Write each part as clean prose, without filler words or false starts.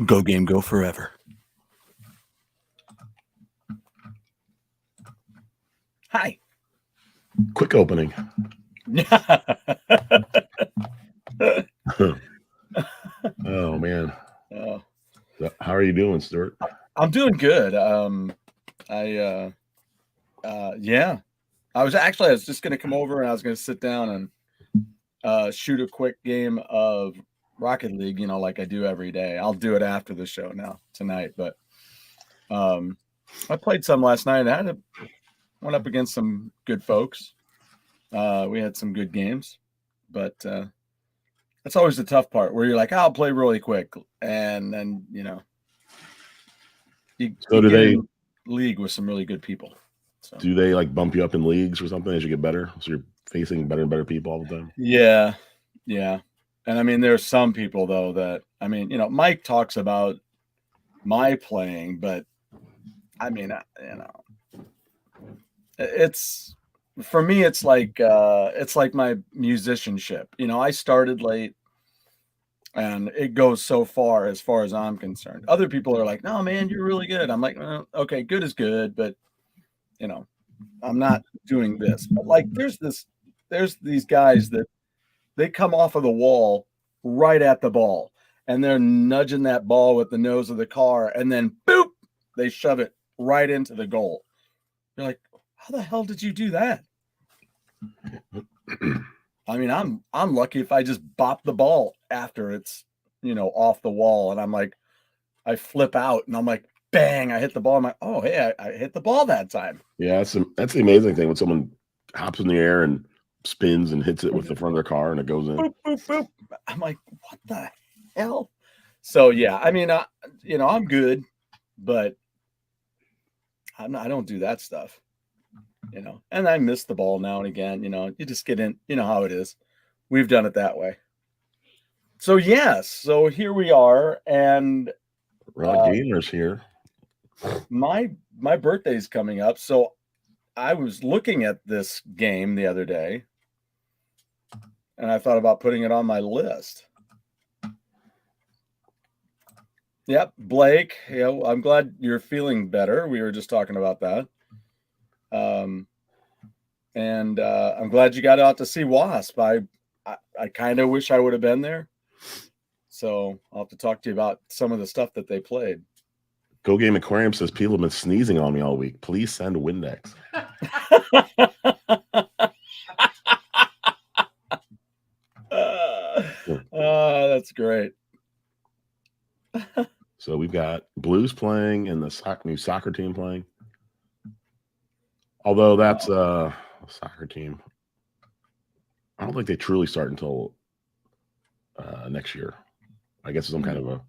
Go game, go forever. Hi. Quick opening. Oh man. How are you doing, Stuart? I'm doing good. Yeah. I was just going to come over and I was going to sit down and shoot a quick game of Rocket League, like I do every day. I'll do it after the show tonight. But I played some last night. I went up against some good folks. We had some good games, but that's always the tough part where you're like, I'll play really quick. And then, you do they league with some really good people. So. Do they like bump you up in leagues or something as you get better? So you're facing better and better people all the time? Yeah. And I mean, there's some people though that, Mike talks about my playing, but I mean, it's, for me, it's like my musicianship. I started late and it goes so far as I'm concerned. Other people are like, no, man, you're really good. I'm like, okay, good is good. But, I'm not doing this. But like, there's these guys that they come off of the wall right at the ball and they're nudging that ball with the nose of the car. And then boop, they shove it right into the goal. You're like, how the hell did you do that? I mean, I'm lucky if I just bop the ball after it's, off the wall. And I'm like, I flip out and I'm like, bang, I hit the ball. I'm like, oh, hey, I hit the ball that time. Yeah, that's the amazing thing when someone hops in the air and spins and hits it with the front of their car and it goes in. Boop, boop, boop. I'm like, what the hell? So, yeah, I mean, I'm good, but I don't do that stuff, and I miss the ball now and again. You just get in, how it is. We've done it that way. So, yes. So here we are. And Raw Gamers here. My birthday's coming up. So I was looking at this game the other day and I thought about putting it on my list. Yep. Blake, I'm glad you're feeling better. We were just talking about that. And I'm glad you got out to see Wasp. I kind of wish I would have been there. So I'll have to talk to you about some of the stuff that they played. Go Game Aquarium says people have been sneezing on me all week. Please send Windex. That's great. So we've got Blues playing and the new soccer team playing. Although that's a soccer team. I don't think they truly start until next year. I guess it's some kind of a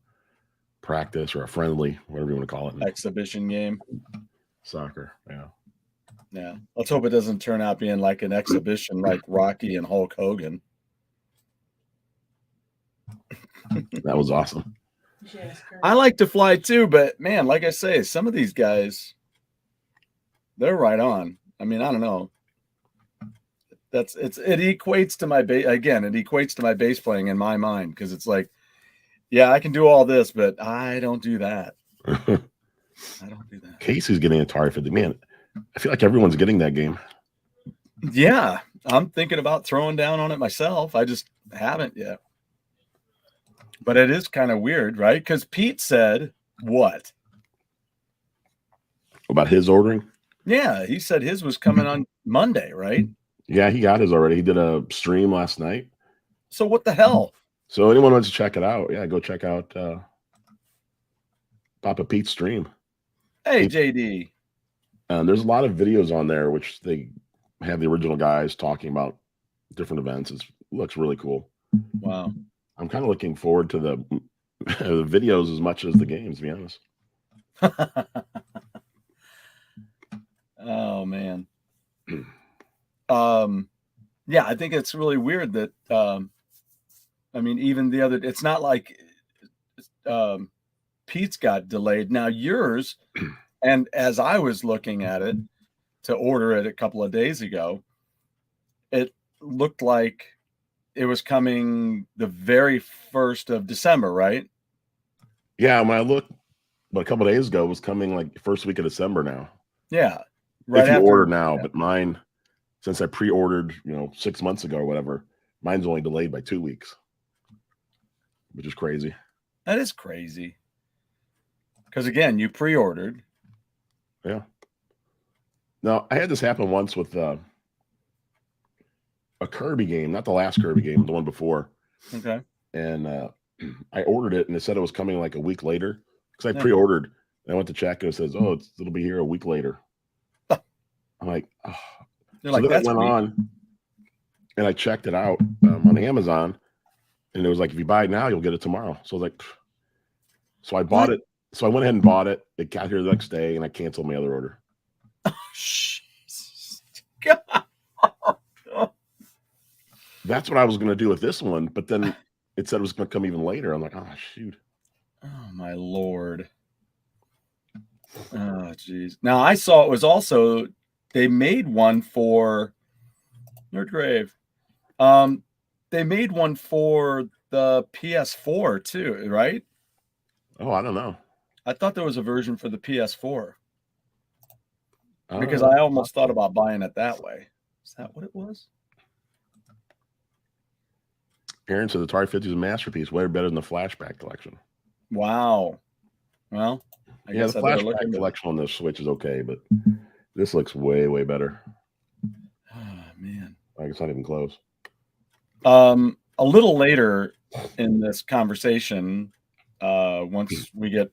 practice or a friendly, whatever you want to call it. Exhibition game. Soccer, yeah. Yeah. Let's hope it doesn't turn out being like an exhibition like Rocky and Hulk Hogan. That was awesome. I like to fly too, but man, like I say, some of these guys, they're right on. I mean, I don't know. It equates to my bass playing in my mind because it's like, yeah, I can do all this, but I don't do that. I don't do that. Casey's getting Atari 50. Man, I feel like everyone's getting that game. Yeah, I'm thinking about throwing down on it myself. I just haven't yet. But it is kind of weird, right? Because Pete said what? About his ordering? Yeah, he said his was coming on Monday, right? Yeah, he got his already. He did a stream last night. So what the hell? So anyone wants to check it out, yeah, go check out Papa Pete's stream. Hey, JD. There's a lot of videos on there, which they have the original guys talking about different events. It looks really cool. Wow. I'm kind of looking forward to the videos as much as the games, to be honest. Oh, man. Yeah, I think it's really weird that, I mean, even the other, it's not like Pete's got delayed. Now yours, and as I was looking at it to order it a couple of days ago, it looked like it was coming the very 1st of December, right? Yeah, when I looked, but a couple of days ago, it was coming like first week of December now. Yeah, right If you after. order now, but mine, since I pre-ordered, 6 months ago or whatever, mine's only delayed by 2 weeks, which is crazy. That is crazy. Because again, you pre-ordered. Yeah. Now, I had this happen once with a Kirby game, not the last Kirby game, the one before. Okay. And I ordered it, and it said it was coming like a week later because I pre-ordered. And I went to check, and it says, "Oh, it'll be here a week later." I'm like, oh. So then I went on, and I checked it out on Amazon, and it was like, if you buy it now, you'll get it tomorrow. So I was like, pfft. So I bought it. So I went ahead and bought it. It got here the next day, and I canceled my other order. God. That's what I was going to do with this one, but then it said it was going to come even later. I'm like, oh, shoot. Oh, my Lord. Oh, geez. Now, I saw it was also, they made one for Nerdgrave. They made one for the PS4 too, right? Oh, I don't know. I thought there was a version for the PS4. Because I almost thought about buying it that way. Is that what it was? Aaron said the Atari 50 is a masterpiece, way better than the Flashback collection. Wow. Well, I guess the Flashback collection on the Switch is okay, but this looks way, way better. Oh, man. Like, it's not even close. A little later in this conversation, once we get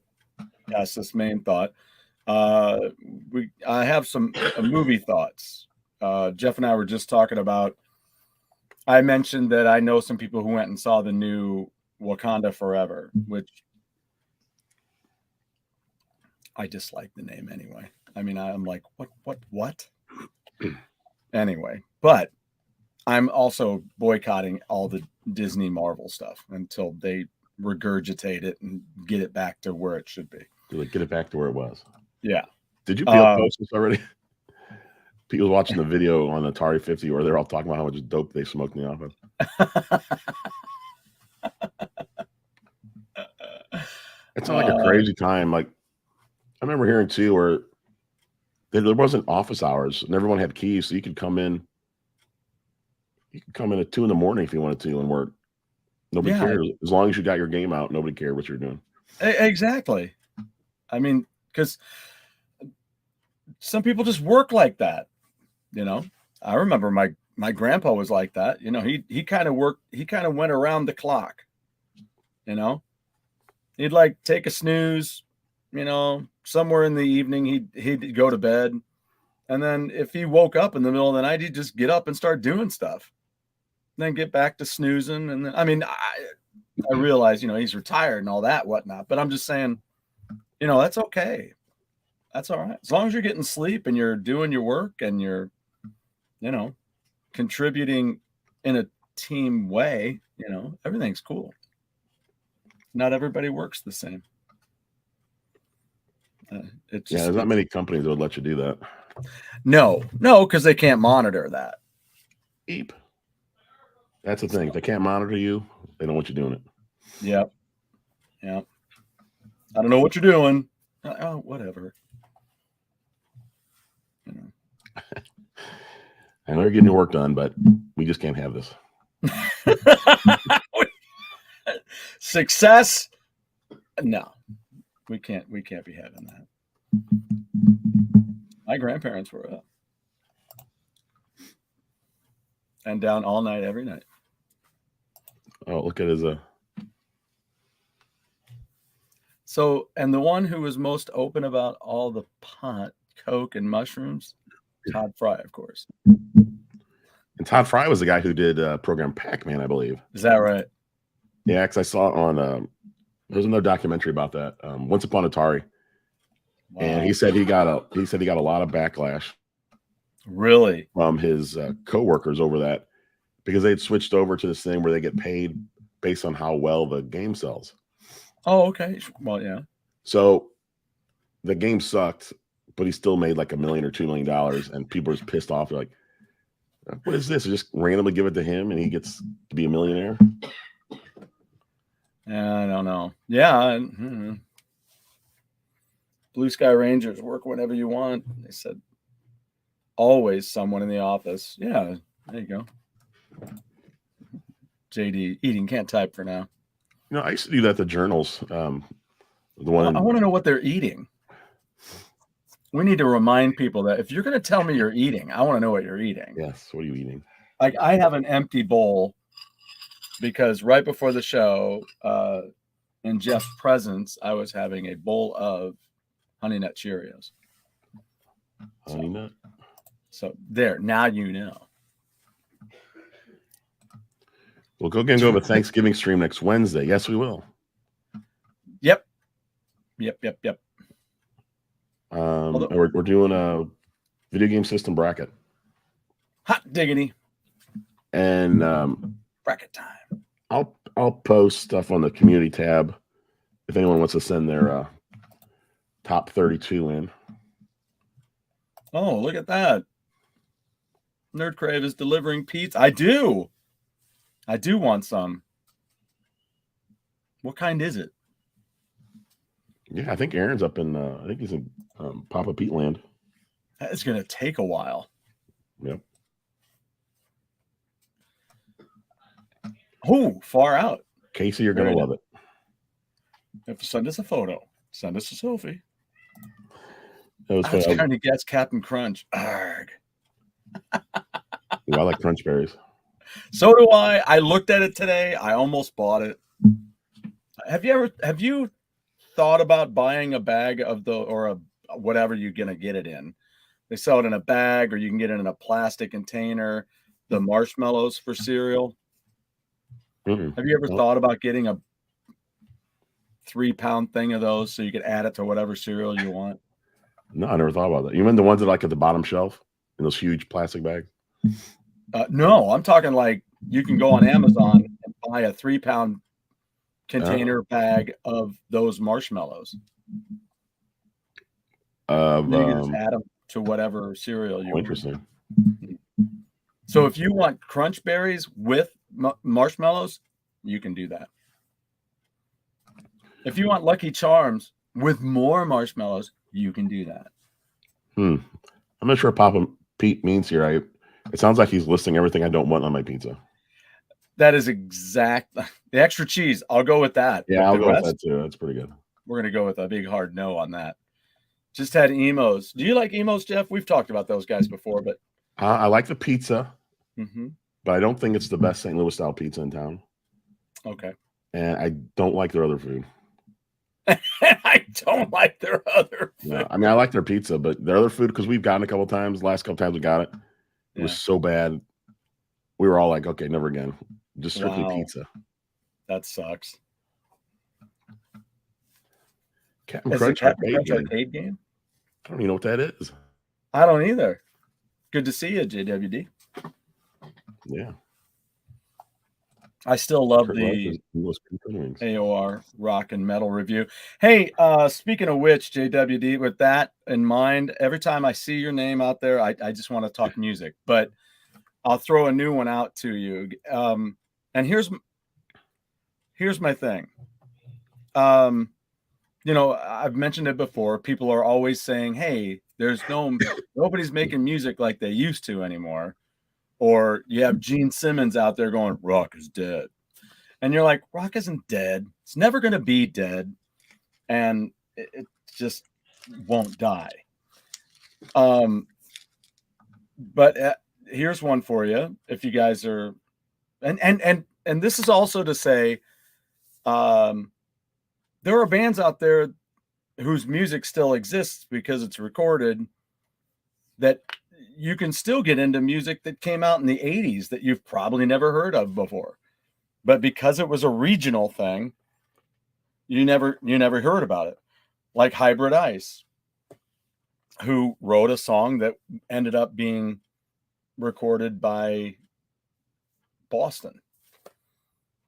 past this main thought, I have some movie thoughts. Jeff and I were just talking about, I mentioned that I know some people who went and saw the new Wakanda Forever, which I dislike the name anyway. I mean, I'm like, what? Anyway, but I'm also boycotting all the Disney Marvel stuff until they regurgitate it and get it back to where it should be. Get it back to where it was. Yeah. Did you post this already? People watching the video on Atari 50 where they're all talking about how much dope they smoked in the office. It's not like a crazy time. Like, I remember hearing too where there wasn't office hours and everyone had keys, so you could come in. You could come in at 2 a.m. if you wanted to and work. Nobody cared. As long as you got your game out, nobody cared what you're doing. Exactly. I mean, because some people just work like that. I remember my grandpa was like that. He kind of worked. He kind of went around the clock. He'd like take a snooze. Somewhere in the evening he'd go to bed, and then if he woke up in the middle of the night, he'd just get up and start doing stuff. Then get back to snoozing, and then I realize he's retired and all that whatnot, but I'm just saying, that's okay. That's all right as long as you're getting sleep and you're doing your work and you're contributing in a team way. Everything's cool. Not everybody works the same. There's not many companies that would let you do that. No, because they can't monitor that. Eep. That's the thing. If they can't monitor you, they don't want you doing it. Yep. I don't know what you're doing. Oh, whatever. I know you're getting your work done, but we just can't have this. Success? No, we can't be having that. My grandparents were up and down all night, every night. Oh, look at his So, and the one who was most open about all the pot, coke, and mushrooms, Todd Fry, of course. And Todd Fry was the guy who did program Pac-Man, I believe. Is that right? Yeah, because I saw it on there's another documentary about that. Once Upon Atari. Wow. And he said he got a lot of backlash. Really? From his coworkers over that, because they'd switched over to this thing where they get paid based on how well the game sells. Oh, okay. Well, yeah. So the game sucked, but he still made like $1 million or $2 million, and people were just pissed off. They're like, "What is this?" Just randomly give it to him, and he gets to be a millionaire. I don't know. Yeah. Blue Sky Rangers, work whenever you want. They said always someone in the office. Yeah, there you go. JD eating, can't type for now. I used to do that to journals. The one I want to know what they're eating. We need to remind people that if you're going to tell me you're eating, I want to know what you're eating. Yes. What are you eating? Like, I have an empty bowl because right before the show, in Jeff's presence, I was having a bowl of Honey Nut Cheerios. Honey Nut? So there, now you know. We'll go have a Thanksgiving stream next Wednesday. Yes, we will. Yep. We're doing a video game system bracket. Hot diggity. And bracket time. I'll post stuff on the community tab if anyone wants to send their top 32 in. Oh, look at that. Nerd Crave is delivering pizza. I do want some. What kind is it? Yeah, I think Aaron's up in, I think he's in Papa Pete land. It's going to take a while. Yep. Oh, far out. Casey, you're going to love it. If you send us a photo, send us a selfie. That was I was trying to guess Captain Crunch. Arg. Ooh, I like Crunch Berries. So do I. I looked at it today. I almost bought it. Have you thought about buying a bag of whatever you're gonna get it in? They sell it in a bag, or you can get it in a plastic container. The marshmallows for cereal. Mm-hmm. Have you ever thought about getting a 3-pound thing of those so you could add it to whatever cereal you want? No, I never thought about that. You mean the ones that are like at the bottom shelf in those huge plastic bags? No, I'm talking like you can go on Amazon and buy a 3-pound container bag of those marshmallows. You can just add them to whatever cereal you want. Interesting. So if you want Crunch Berries with marshmallows, you can do that. If you want Lucky Charms with more marshmallows, you can do that. I'm not sure what Papa Pete means here. It sounds like he's listing everything I don't want on my pizza. That is exact. The extra cheese, I'll go with that. Yeah, I'll go with that too. That's pretty good. We're going to go with a big hard no on that. Just had Emos. Do you like Emos, Jeff? We've talked about those guys before, but I like the pizza, mm-hmm. but I don't think it's the best St. Louis style pizza in town. Okay. And I don't like their other food. I don't like their other food. No, I mean, I like their pizza, but their other food, because we've gotten a couple times, last couple times we got it, it was so bad. We were all like, okay, never again. Just strictly pizza. That sucks. Captain Crunch arcade game? I don't even know what that is. I don't either. Good to see you, JWD. Yeah. I still love the AOR rock and metal review. Hey, speaking of which, JWD, with that in mind, every time I see your name out there, I just want to talk music, but I'll throw a new one out to you. And here's my thing. I've mentioned it before. People are always saying, hey, nobody's making music like they used to anymore. Or you have Gene Simmons out there going, rock is dead. And you're like, rock isn't dead. It's never going to be dead. And it just won't die. But here's one for you. If you guys are, and this is also to say, there are bands out there whose music still exists because it's recorded, that you can still get into music that came out in the 80s that you've probably never heard of before. But because it was a regional thing, you never heard about it. Like Hybrid Ice, who wrote a song that ended up being recorded by Boston.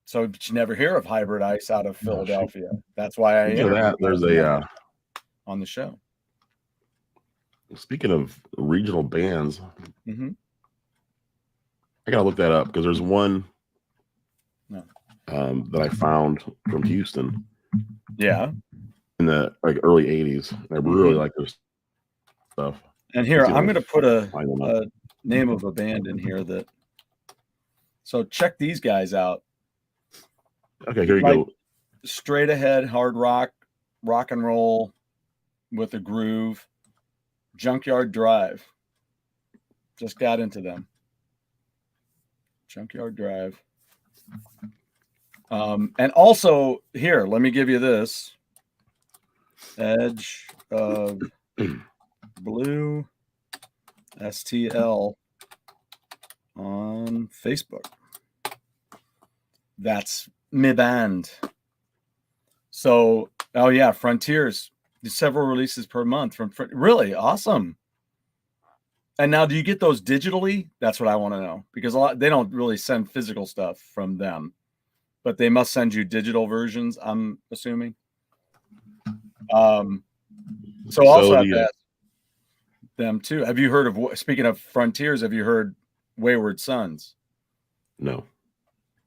So but you never hear of Hybrid Ice out of Philadelphia. That's why there's a on the show. Speaking of regional bands, mm-hmm. I gotta look that up because there's one. No. that I found from Houston. Yeah. In the early 80s. I really like their stuff. And here, I'm going to put a name of a band in here that. So check these guys out. Okay, here you go. Straight ahead, hard rock and roll with a groove. Junkyard Drive. Just got into them. Junkyard Drive. And also here, let me give you this. Edge of Blue STL on Facebook. That's my band. So, oh yeah, Frontiers. Several releases per month from really awesome. And now, do you get those digitally? That's what I want to know, because they don't really send physical stuff from them, but they must send you digital versions, I'm assuming. So also have to ask them too. Have you heard of, speaking of Frontiers, have you heard Wayward Sons? No.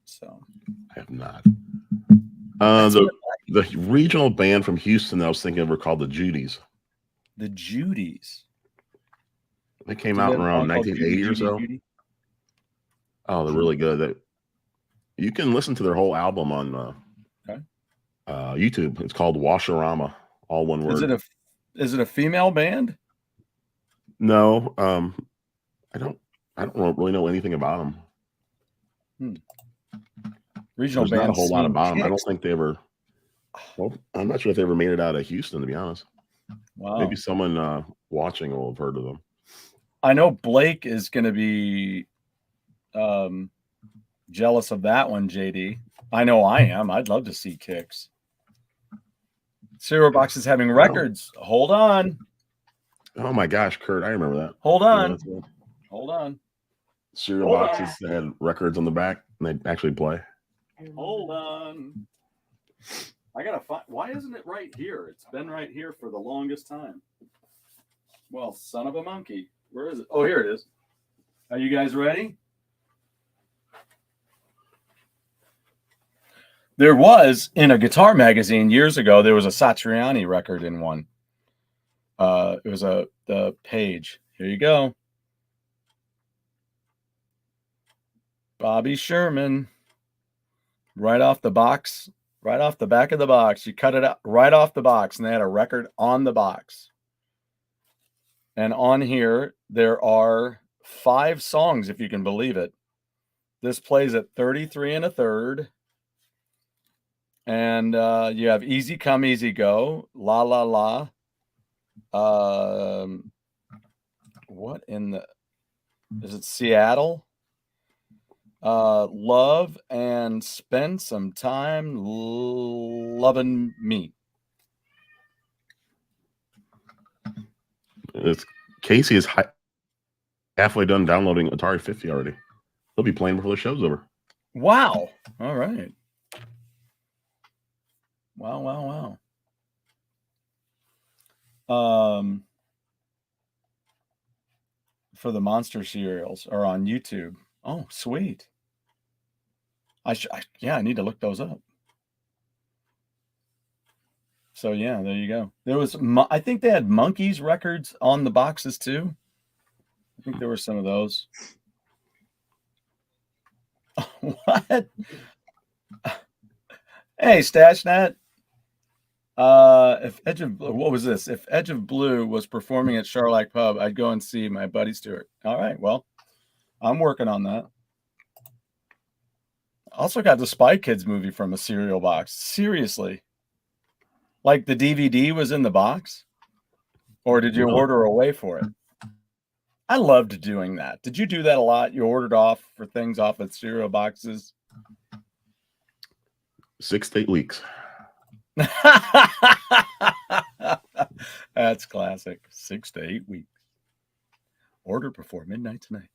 So I have not. The regional band from Houston that I was thinking of were called the Judies. The Judies. They came out around 1980 or so. Oh, they're really good. You can listen to their whole album on YouTube. It's called Washarama, all one word. Is it a female band? No, I don't really know anything about them. Regional band. Not a whole lot about them. Kicks. I don't think they ever. Well, I'm not sure if they ever made it out of Houston, to be honest. Wow. Maybe someone watching will have heard of them. I know Blake is going to be jealous of that one, JD. I know I am. I'd love to see Kicks. Cereal Box is having records. Oh. Hold on. Oh my gosh, Kurt, I remember that. Hold on. Yeah, hold on. Cereal boxes that had records on the back and they'd actually play. Hold on. I gotta find. Why isn't it right here? It's been right here for the longest time. Well, son of a monkey. Where is it? Oh, here it is. Are you guys ready? There was, in a guitar magazine years ago, there was a Satriani record in one. It was the page. Here you go. Bobby Sherman. Right off the box. Right off the back of the box. You cut it out right off the box, and they had a record on the box. And on here, there are 5 songs, if you can believe it. This plays at 33 1/3. And you have Easy Come, Easy Go, La La La. What in the... Is it Seattle? Love and Spend Some Time Loving Me. Casey is halfway done downloading Atari 50 already. He'll be playing before the show's over. Wow. All right. Wow. For the monster cereals are on YouTube. Oh, sweet. I need to look those up. So yeah, there you go. There was, I think they had Monkeys records on the boxes too. I think there were some of those. What? Hey, StashNet. If Edge of what was this? If Edge of Blue was performing at Charlotte Pub, I'd go and see my buddy Stuart. All right, well, I'm working on that. Also got the Spy Kids movie from a cereal box. Seriously. Like the DVD was in the box? Or did you order away for it? I loved doing that. Did you do that a lot? You ordered off for things off of cereal boxes? 6 to 8 weeks. That's classic. 6 to 8 weeks. Order before midnight tonight.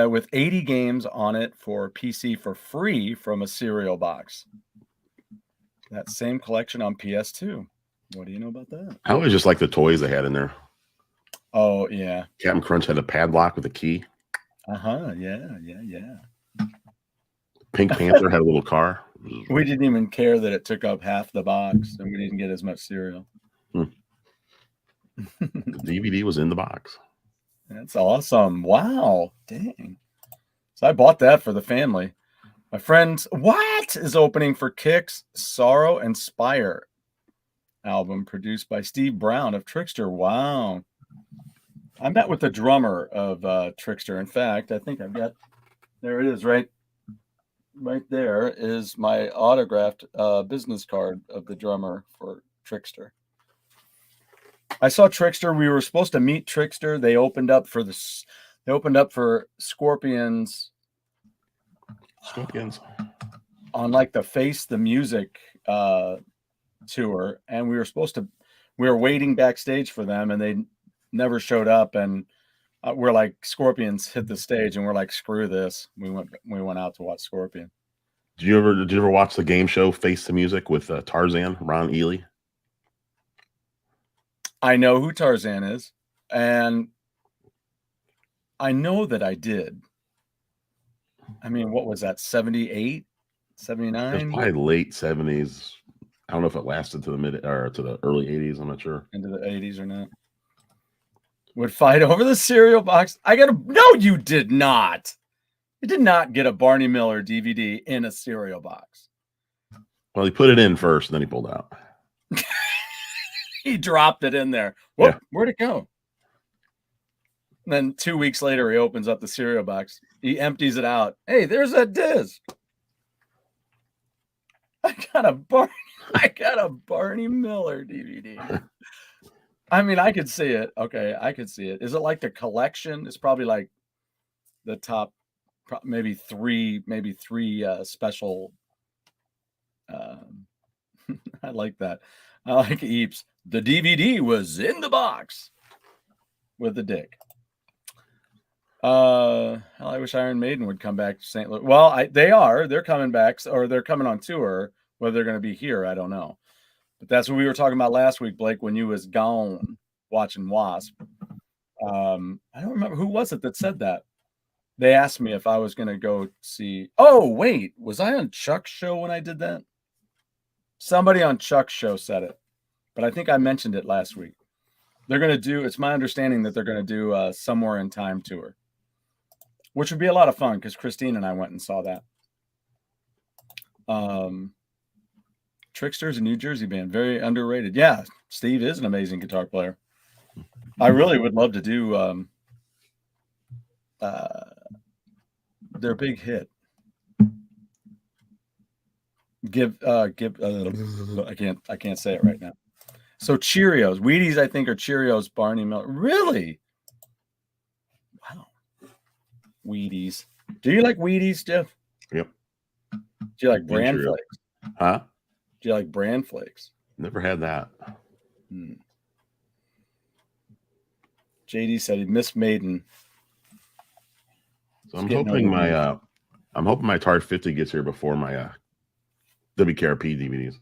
With 80 games on it for PC for free from a cereal box. That same collection on PS2. What do you know about that? I always just like the toys they had in there. Oh, yeah. Captain Crunch had a padlock with a key. Uh-huh. Yeah. Pink Panther had a little car. We didn't even care that it took up half the box, and we didn't get as much cereal. The DVD was in the box. That's awesome. Wow. Dang. So I bought that for the family. My friend's What is opening for Kicks, Sorrow, and Spire album produced by Steve Brown of Trickster. Wow. I met with the drummer of Trickster. In fact, I think I've got, there it is, right there is my autographed business card of the drummer for Trickster. I saw Trickster. We were supposed to meet Trickster. They opened up for Scorpions. Scorpions. On like the Face the Music tour, and we were waiting backstage for them, and they never showed up, and we're like, Scorpions hit the stage, and we're like, screw this. We went out to watch Scorpion. Did you ever watch the game show Face the Music with Tarzan, Ron Ely? I know who Tarzan is, and I know that I did. I mean, what was that, 78, 79? It was probably late 70s. I don't know if it lasted to the mid or to the early 80s. I'm not sure. Into the 80s or not. Would fight over the cereal box. No, you did not. You did not get a Barney Miller DVD in a cereal box. Well, he put it in first, and then he pulled out. He dropped it in there. Whoop, Yeah. Where'd it go? And then 2 weeks later, he opens up the cereal box. He empties it out. Hey, there's that disc. I got a Barney Miller DVD. I mean, I could see it. Okay, I could see it. Is it like the collection? It's probably like the top, maybe three special. I like that. I like Eeps. The DVD was in the box with the dick. Hell, I wish Iron Maiden would come back to St. Louis. Well, they're coming back, or they're coming on tour. Whether they're going to be here, I don't know. But that's what we were talking about last week, Blake, when you was gone watching Wasp. I don't remember who was it that said that. They asked me if I was going to go see. Oh, wait, was I on Chuck's show when I did that? Somebody on Chuck's show said it, but I think I mentioned it last week. They're going to do, it's my understanding that they're going to do a Somewhere in Time tour, which would be a lot of fun because Christine and I went and saw that. Trickster's a New Jersey band, very underrated. Yeah, Steve is an amazing guitar player. I really would love to do their big hit. I can't say it right now. So Cheerios, Wheaties, I think, are Cheerios, Barney Miller. Really? Wow. Wheaties. Do you like Wheaties, Jeff? Yep. Do you like bran flakes? Huh? Do you like bran flakes? Never had that. JD said he missed Maiden. So I'm hoping my Atari 50 gets here before my WKRP DVDs.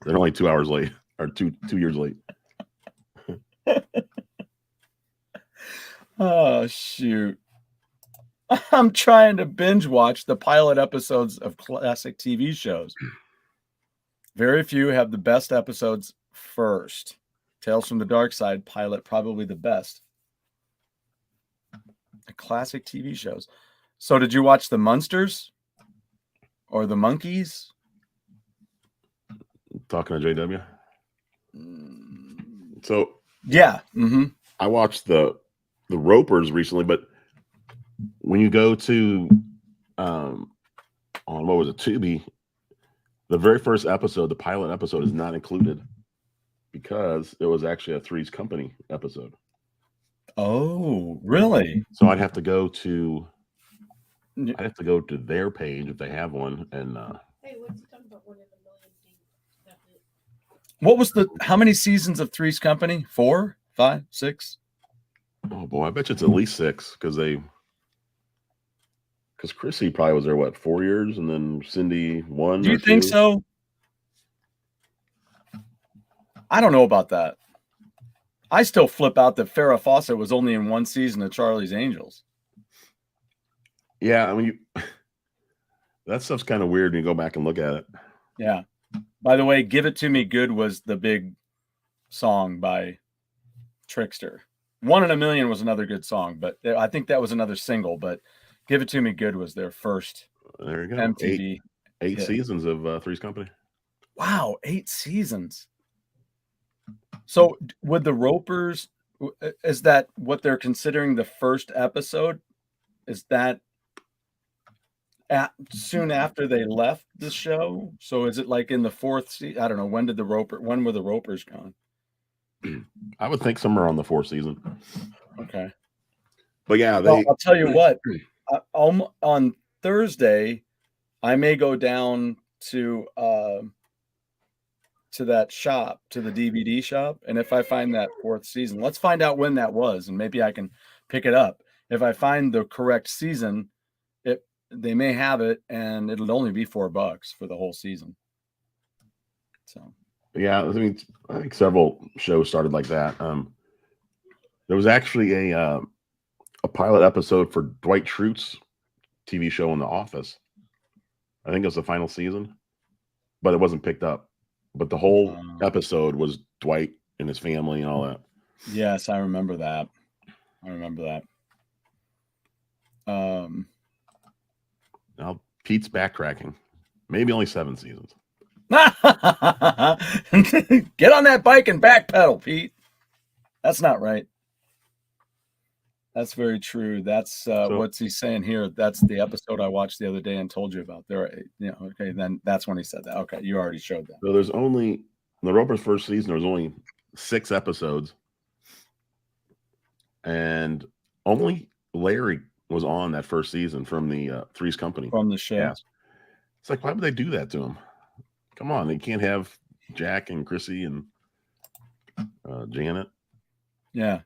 They're only 2 hours late, or two years late. Oh, shoot. I'm trying to binge watch the pilot episodes of classic TV shows. Very few have the best episodes first. Tales from the Dark Side pilot, probably the best. The classic TV shows. So did you watch the Munsters or the Monkeys? Talking to JW. So yeah, I watched the Ropers recently, but when you go to on what was it, Tubi, the very first episode, the pilot episode, is not included because it was actually a Three's Company episode. Oh, really? So I'd have to go to their page if they have one, and hey, what's he talking about? One in a million feet. What was how many seasons of Three's Company? 4, 5, 6? Oh boy, I bet you it's at least 6 because Chrissy probably was there 4 years, and then Cindy 1. Do you think so? I don't know about that. I still flip out that Farrah Fawcett was only in one season of Charlie's Angels. Yeah, I mean, that stuff's kind of weird when you go back and look at it. Yeah. By the way, "Give It to Me Good" was the big song by Trickster. "One in a Million" was another good song, but I think that was another single. But "Give It to Me Good" was their first There you go. MTV Eight hit. seasons of Three's Company. Wow, 8 seasons. So with the Ropers, is that what they're considering the first episode? Is that soon after they left the show? So is it like in the fourth season? I don't know. When were the Ropers gone? I would think somewhere on the 4th season. Okay. But yeah, Well, I'll tell you what. On Thursday, I may go down to that shop, to the DVD shop, and if I find that 4th season, let's find out when that was, and maybe I can pick it up. If I find the correct season, they may have it, and it'll only be $4 for the whole season. So yeah, I mean, I think several shows started like that. There was actually a pilot episode for Dwight Schrute's TV show in The Office. I think it was the final season, but it wasn't picked up. But the whole episode was Dwight and his family and all that. Yes, I remember that. Now Pete's backtracking. Maybe only 7 seasons. Get on that bike and backpedal, Pete. That's not right. That's very true. That's what's he saying here? That's the episode I watched the other day and told you about. Okay, then that's when he said that. Okay, you already showed that. So there's only the Roper's first season. There was only 6 episodes, and only Larry was on that first season from the Three's Company from the show. Cast. It's like, why would they do that to him? Come on, they can't have Jack and Chrissy and Janet. Yeah,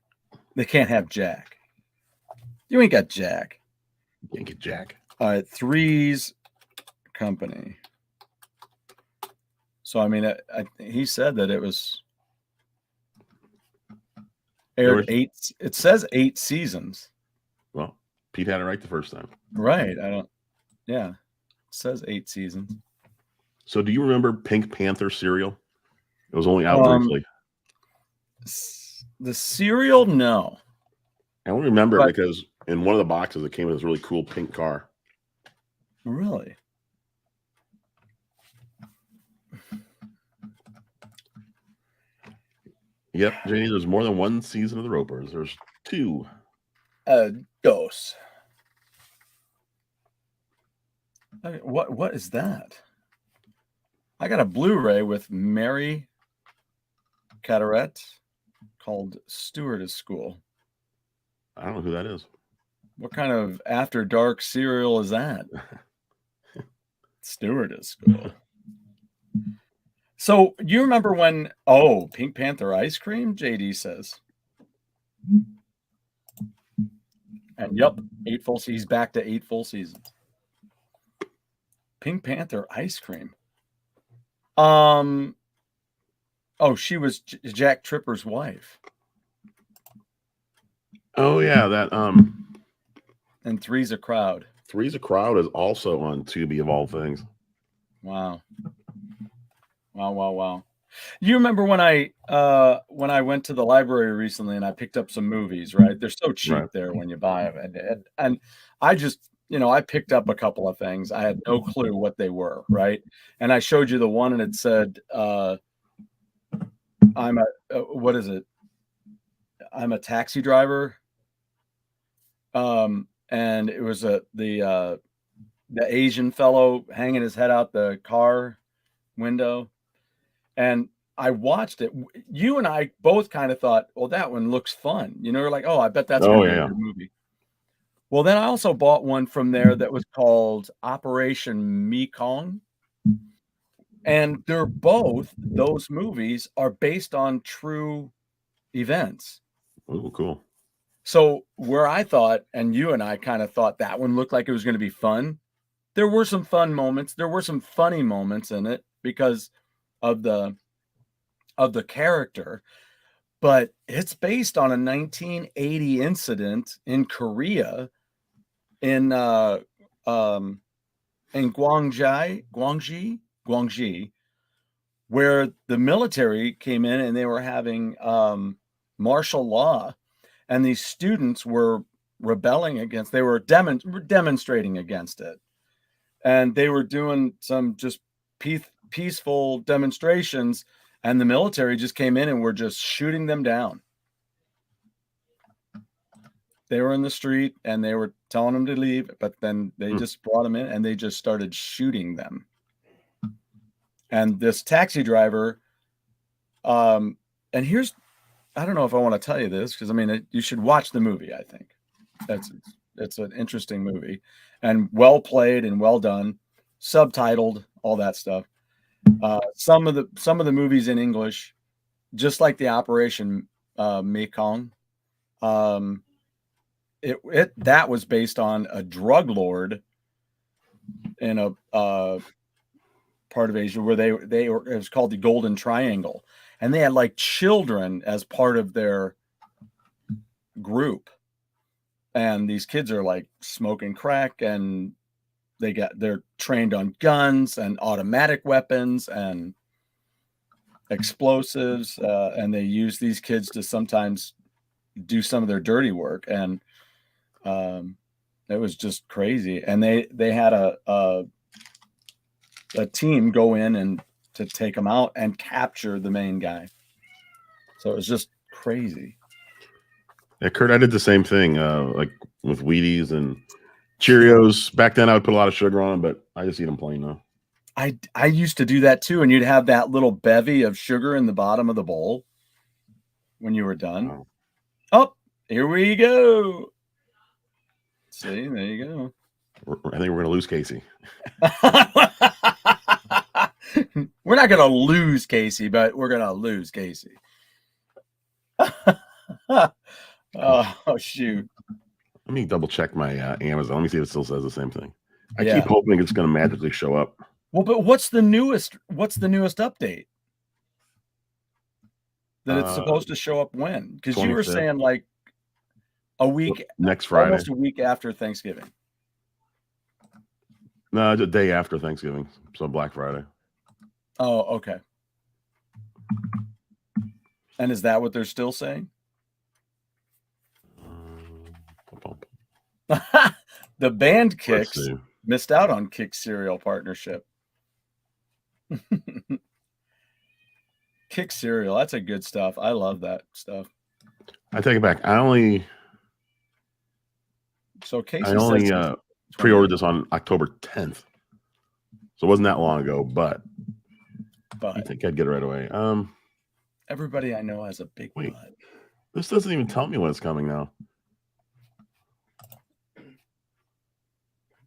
they can't have Jack. You ain't got Jack. You can't get Jack. All right, Three's Company. So I mean, he said that it was aired 8. It says 8 seasons. Well, Pete had it right the first time. Right. Yeah. It says 8 seasons. So do you remember Pink Panther cereal? It was only out briefly. The cereal, no. I only remember it because in one of the boxes it came with this really cool pink car. Really? Yep, Janie, there's more than 1 season of the Ropers. There's 2. Dos. What is that? I got a Blu-ray with Mary Carteret called Stewardess School. I don't know who that is. What kind of after dark cereal is that? Stewardess School. So you remember when Pink Panther ice cream, JD says. And yep, 8 full seasons. He's back to 8 full seasons. Pink Panther ice cream. She was Jack Tripper's wife. Oh yeah, that And Three's a Crowd. Three's a Crowd is also on Tubi of all things. Wow. You remember when I went to the library recently and I picked up some movies, right? They're so cheap there when you buy them. And I just, I picked up a couple of things. I had no clue what they were, right? And I showed you the one and it said, what is it? I'm a taxi driver. And it was the Asian fellow hanging his head out the car window. And I watched it. You and I both kind of thought, well, that one looks fun. You're like, I bet that's going to be a good movie. Well, then I also bought one from there that was called Operation Mekong. And those movies are based on true events. Oh, cool. So where I thought, and you and I kind of thought that one looked like it was going to be fun. There were some fun moments. There were some funny moments in it because of the character, but it's based on a 1980 incident in Korea. in Guangxi, where the military came in and they were having martial law, and these students were rebelling against. They were demonstrating against it, and they were doing some just peaceful demonstrations, and the military just came in and were just shooting them down. They were in the street and they were telling them to leave, but then they just brought them in and they just started shooting them. And this taxi driver, and here's, I don't know if I want to tell you this, because I mean, you should watch the movie. I think it's an interesting movie, and well played and well done, subtitled, all that stuff. Some of the movies in English, just like the Operation Mekong, that was based on a drug lord in a part of Asia where it was called the Golden Triangle, and they had like children as part of their group, and these kids are like smoking crack, and they're trained on guns and automatic weapons and explosives, and they use these kids to sometimes do some of their dirty work, and it was just crazy. And they had a team go in and to take them out and capture the main guy. So it was just crazy. Yeah, Kurt, I did the same thing, like with Wheaties and Cheerios. Back then, I would put a lot of sugar on them, but I just eat them plain now. I used to do that too, and you'd have that little bevy of sugar in the bottom of the bowl when you were done. Wow. Oh, here we go. See, there you go. I think we're going to lose Casey. We're not going to lose Casey, but we're going to lose Casey. Oh, shoot. Let me double check my Amazon. Let me see if it still says the same thing. I keep hoping it's going to magically show up. Well, but what's the newest update? That it's supposed to show up when? Because you were saying like a week next Friday, almost a week after Thanksgiving. No, the day after Thanksgiving, so Black Friday. Oh, okay. And is that what they're still saying? The band Kicks missed out on Kick cereal partnership. Kick cereal, that's a good stuff. I love that stuff. I take it back. I Casey pre-ordered this on October 10th, so it wasn't that long ago. But I think I'd get it right away. Everybody I know has a big butt. This doesn't even tell me when it's coming now.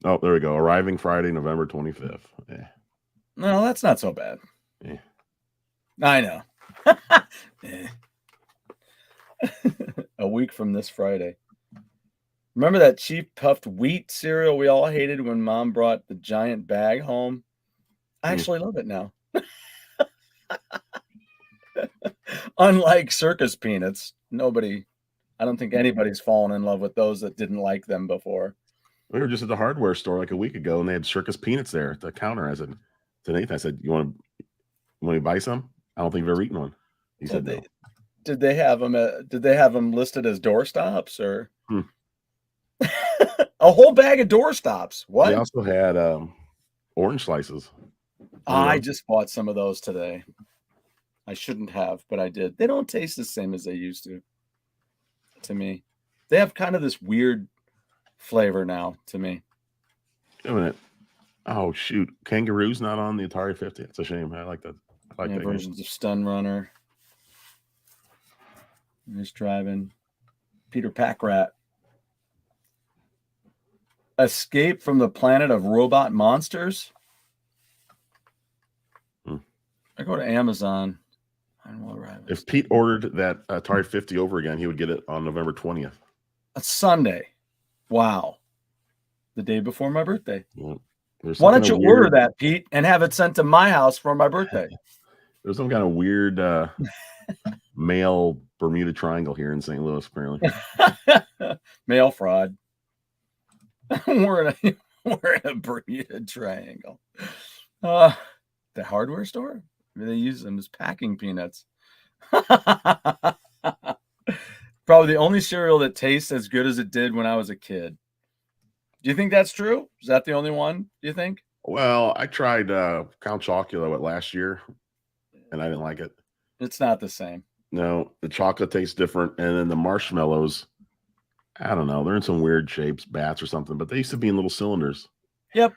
Oh, there we go. Arriving Friday, November 25th. Yeah. No, that's not so bad. Yeah. I know. A week from this Friday. Remember that cheap puffed wheat cereal we all hated when Mom brought the giant bag home? I actually love it now. Unlike circus peanuts, I don't think anybody's fallen in love with those that didn't like them before. We were just at the hardware store like a week ago, and they had circus peanuts there at the counter. I said to Nathan, I said, "You want to buy some?" I don't think you've ever eaten one. He said, "No." Did they have them? Did they have them listed as doorstops or a whole bag of doorstops? What? They also had orange slices. I just bought some of those today. I shouldn't have, but I did. They don't taste the same as they used to me. They have kind of this weird flavor now to me. Wait a minute. Oh, shoot. Kangaroo's not on the Atari 50. It's a shame. I like that. I like that versions of Stun Runner. Nice driving. Peter Packrat. Escape from the Planet of Robot Monsters. I go to Amazon. If Pete ordered that Atari 50 over again, he would get it on November 20th. A Sunday. Wow. The day before my birthday. Well, why don't you order that, Pete, and have it sent to my house for my birthday? There's some kind of weird mail Bermuda Triangle here in St. Louis, apparently. Mail fraud. we're in a Bermuda Triangle. The hardware store? They use them as packing peanuts. Probably the only cereal that tastes as good as it did when I was a kid. Do you think that's true? Is that the only one, do you think? Well, I tried Count Chocula last year, and I didn't like it. It's not the same. No, the chocolate tastes different, and then the marshmallows, I don't know, they're in some weird shapes, bats or something, but they used to be in little cylinders. Yep.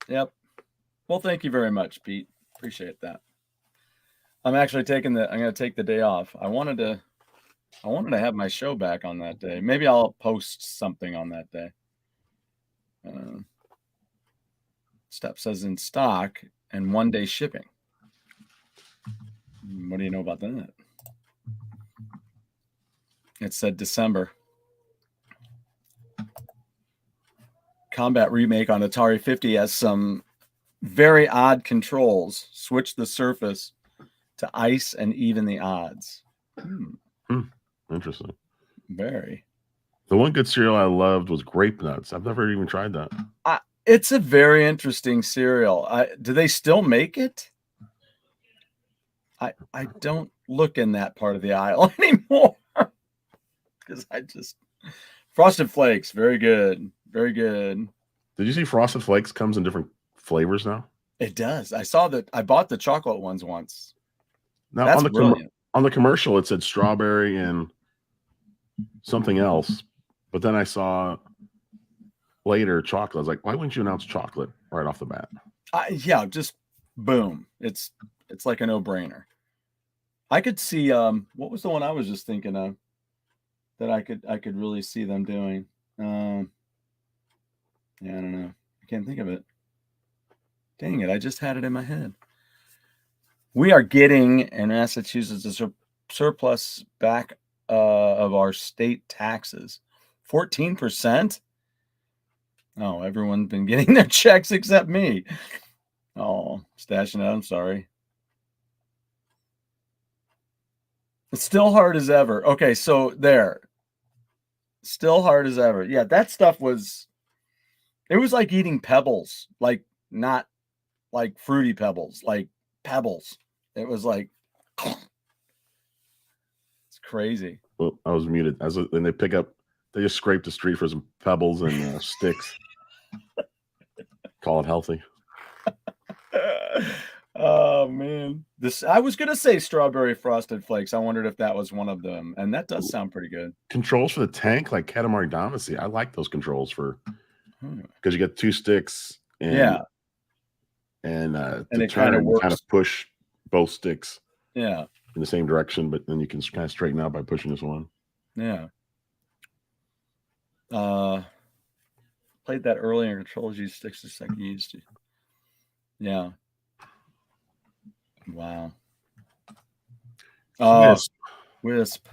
Well, thank you very much, Pete. Appreciate that. I'm actually I'm going to take the day off. I wanted to have my show back on that day. Maybe I'll post something on that day. Step says in stock and 1-day shipping. What do you know about that? It said December. Combat remake on Atari 50 has some very odd controls. Switch the surface to ice and even the odds. Interesting. Very. The one good cereal I loved was Grape Nuts. I've never even tried that. It's a very interesting cereal. Do they still make it? I don't look in that part of the aisle anymore because Frosted Flakes, very good, very good. Did you see Frosted Flakes comes in different flavors now? It does. I saw that. I bought the chocolate ones once. Now That's brilliant. on the commercial, it said strawberry and something else, but then I saw later chocolate. I was like, why wouldn't you announce chocolate right off the bat? Yeah, just boom. It's like a no-brainer. I could see what was the one I was just thinking of that I could really see them doing. Yeah, I don't know. I can't think of it. Dang it, I just had it in my head. We are getting in Massachusetts a surplus back of our state taxes. 14%? Oh, everyone's been getting their checks except me. Oh, stashing it. I'm sorry. It's still hard as ever. Okay, so there. Still hard as ever. Yeah, that stuff it was like eating pebbles, like not like fruity pebbles, like pebbles. It was like, it's crazy. Well, I was muted. And they just scrape the street for some pebbles and sticks. Call it healthy. Oh man, I was gonna say strawberry frosted flakes. I wondered if that was one of them, and that does sound pretty good. Controls for the tank, like Katamari Damacy. I like those controls because you get 2 sticks and it kind of push both sticks in the same direction, but then you can kind of straighten out by pushing this one. Yeah. Played that earlier. Controls use sticks just like you used to. Yeah. Wow. Wisp.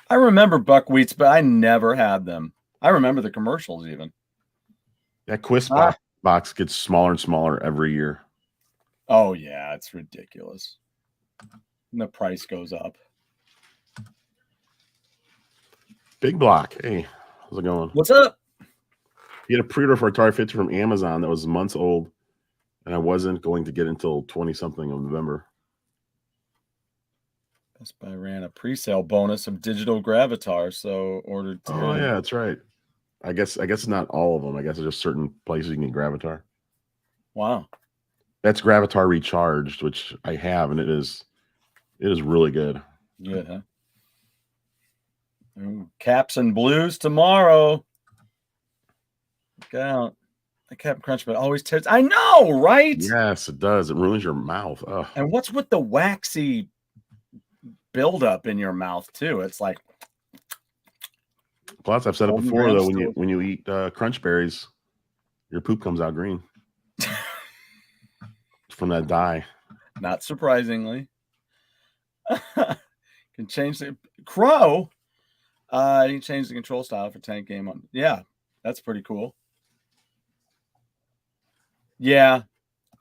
I remember buckwheats, but I never had them. I remember the commercials even. That Quisp box gets smaller and smaller every year. Oh yeah, it's ridiculous. And the price goes up. Big Block. Hey, how's it going? What's up? You had a pre-order for Atari 50 from Amazon that was months old, and I wasn't going to get until 20-something of November. Best Buy ran a pre-sale bonus of digital Gravatar, so ordered 10. Oh yeah, that's right. I guess it's not all of them. I guess it's just certain places you can get Gravatar. Wow. That's Gravatar Recharged, which I have, and it is really good. Good, huh? Caps and Blues tomorrow. Look out. The Captain Crunch, but always tastes. I know, right? Yes, it does. It ruins your mouth. Ugh. And what's with the waxy buildup in your mouth too? It's like. Plus, I've said it before though. When you eat crunch berries, your poop comes out green from that dye. Not surprisingly. Can change the Crow. You can change the control style for tank game on. Yeah, that's pretty cool. Yeah,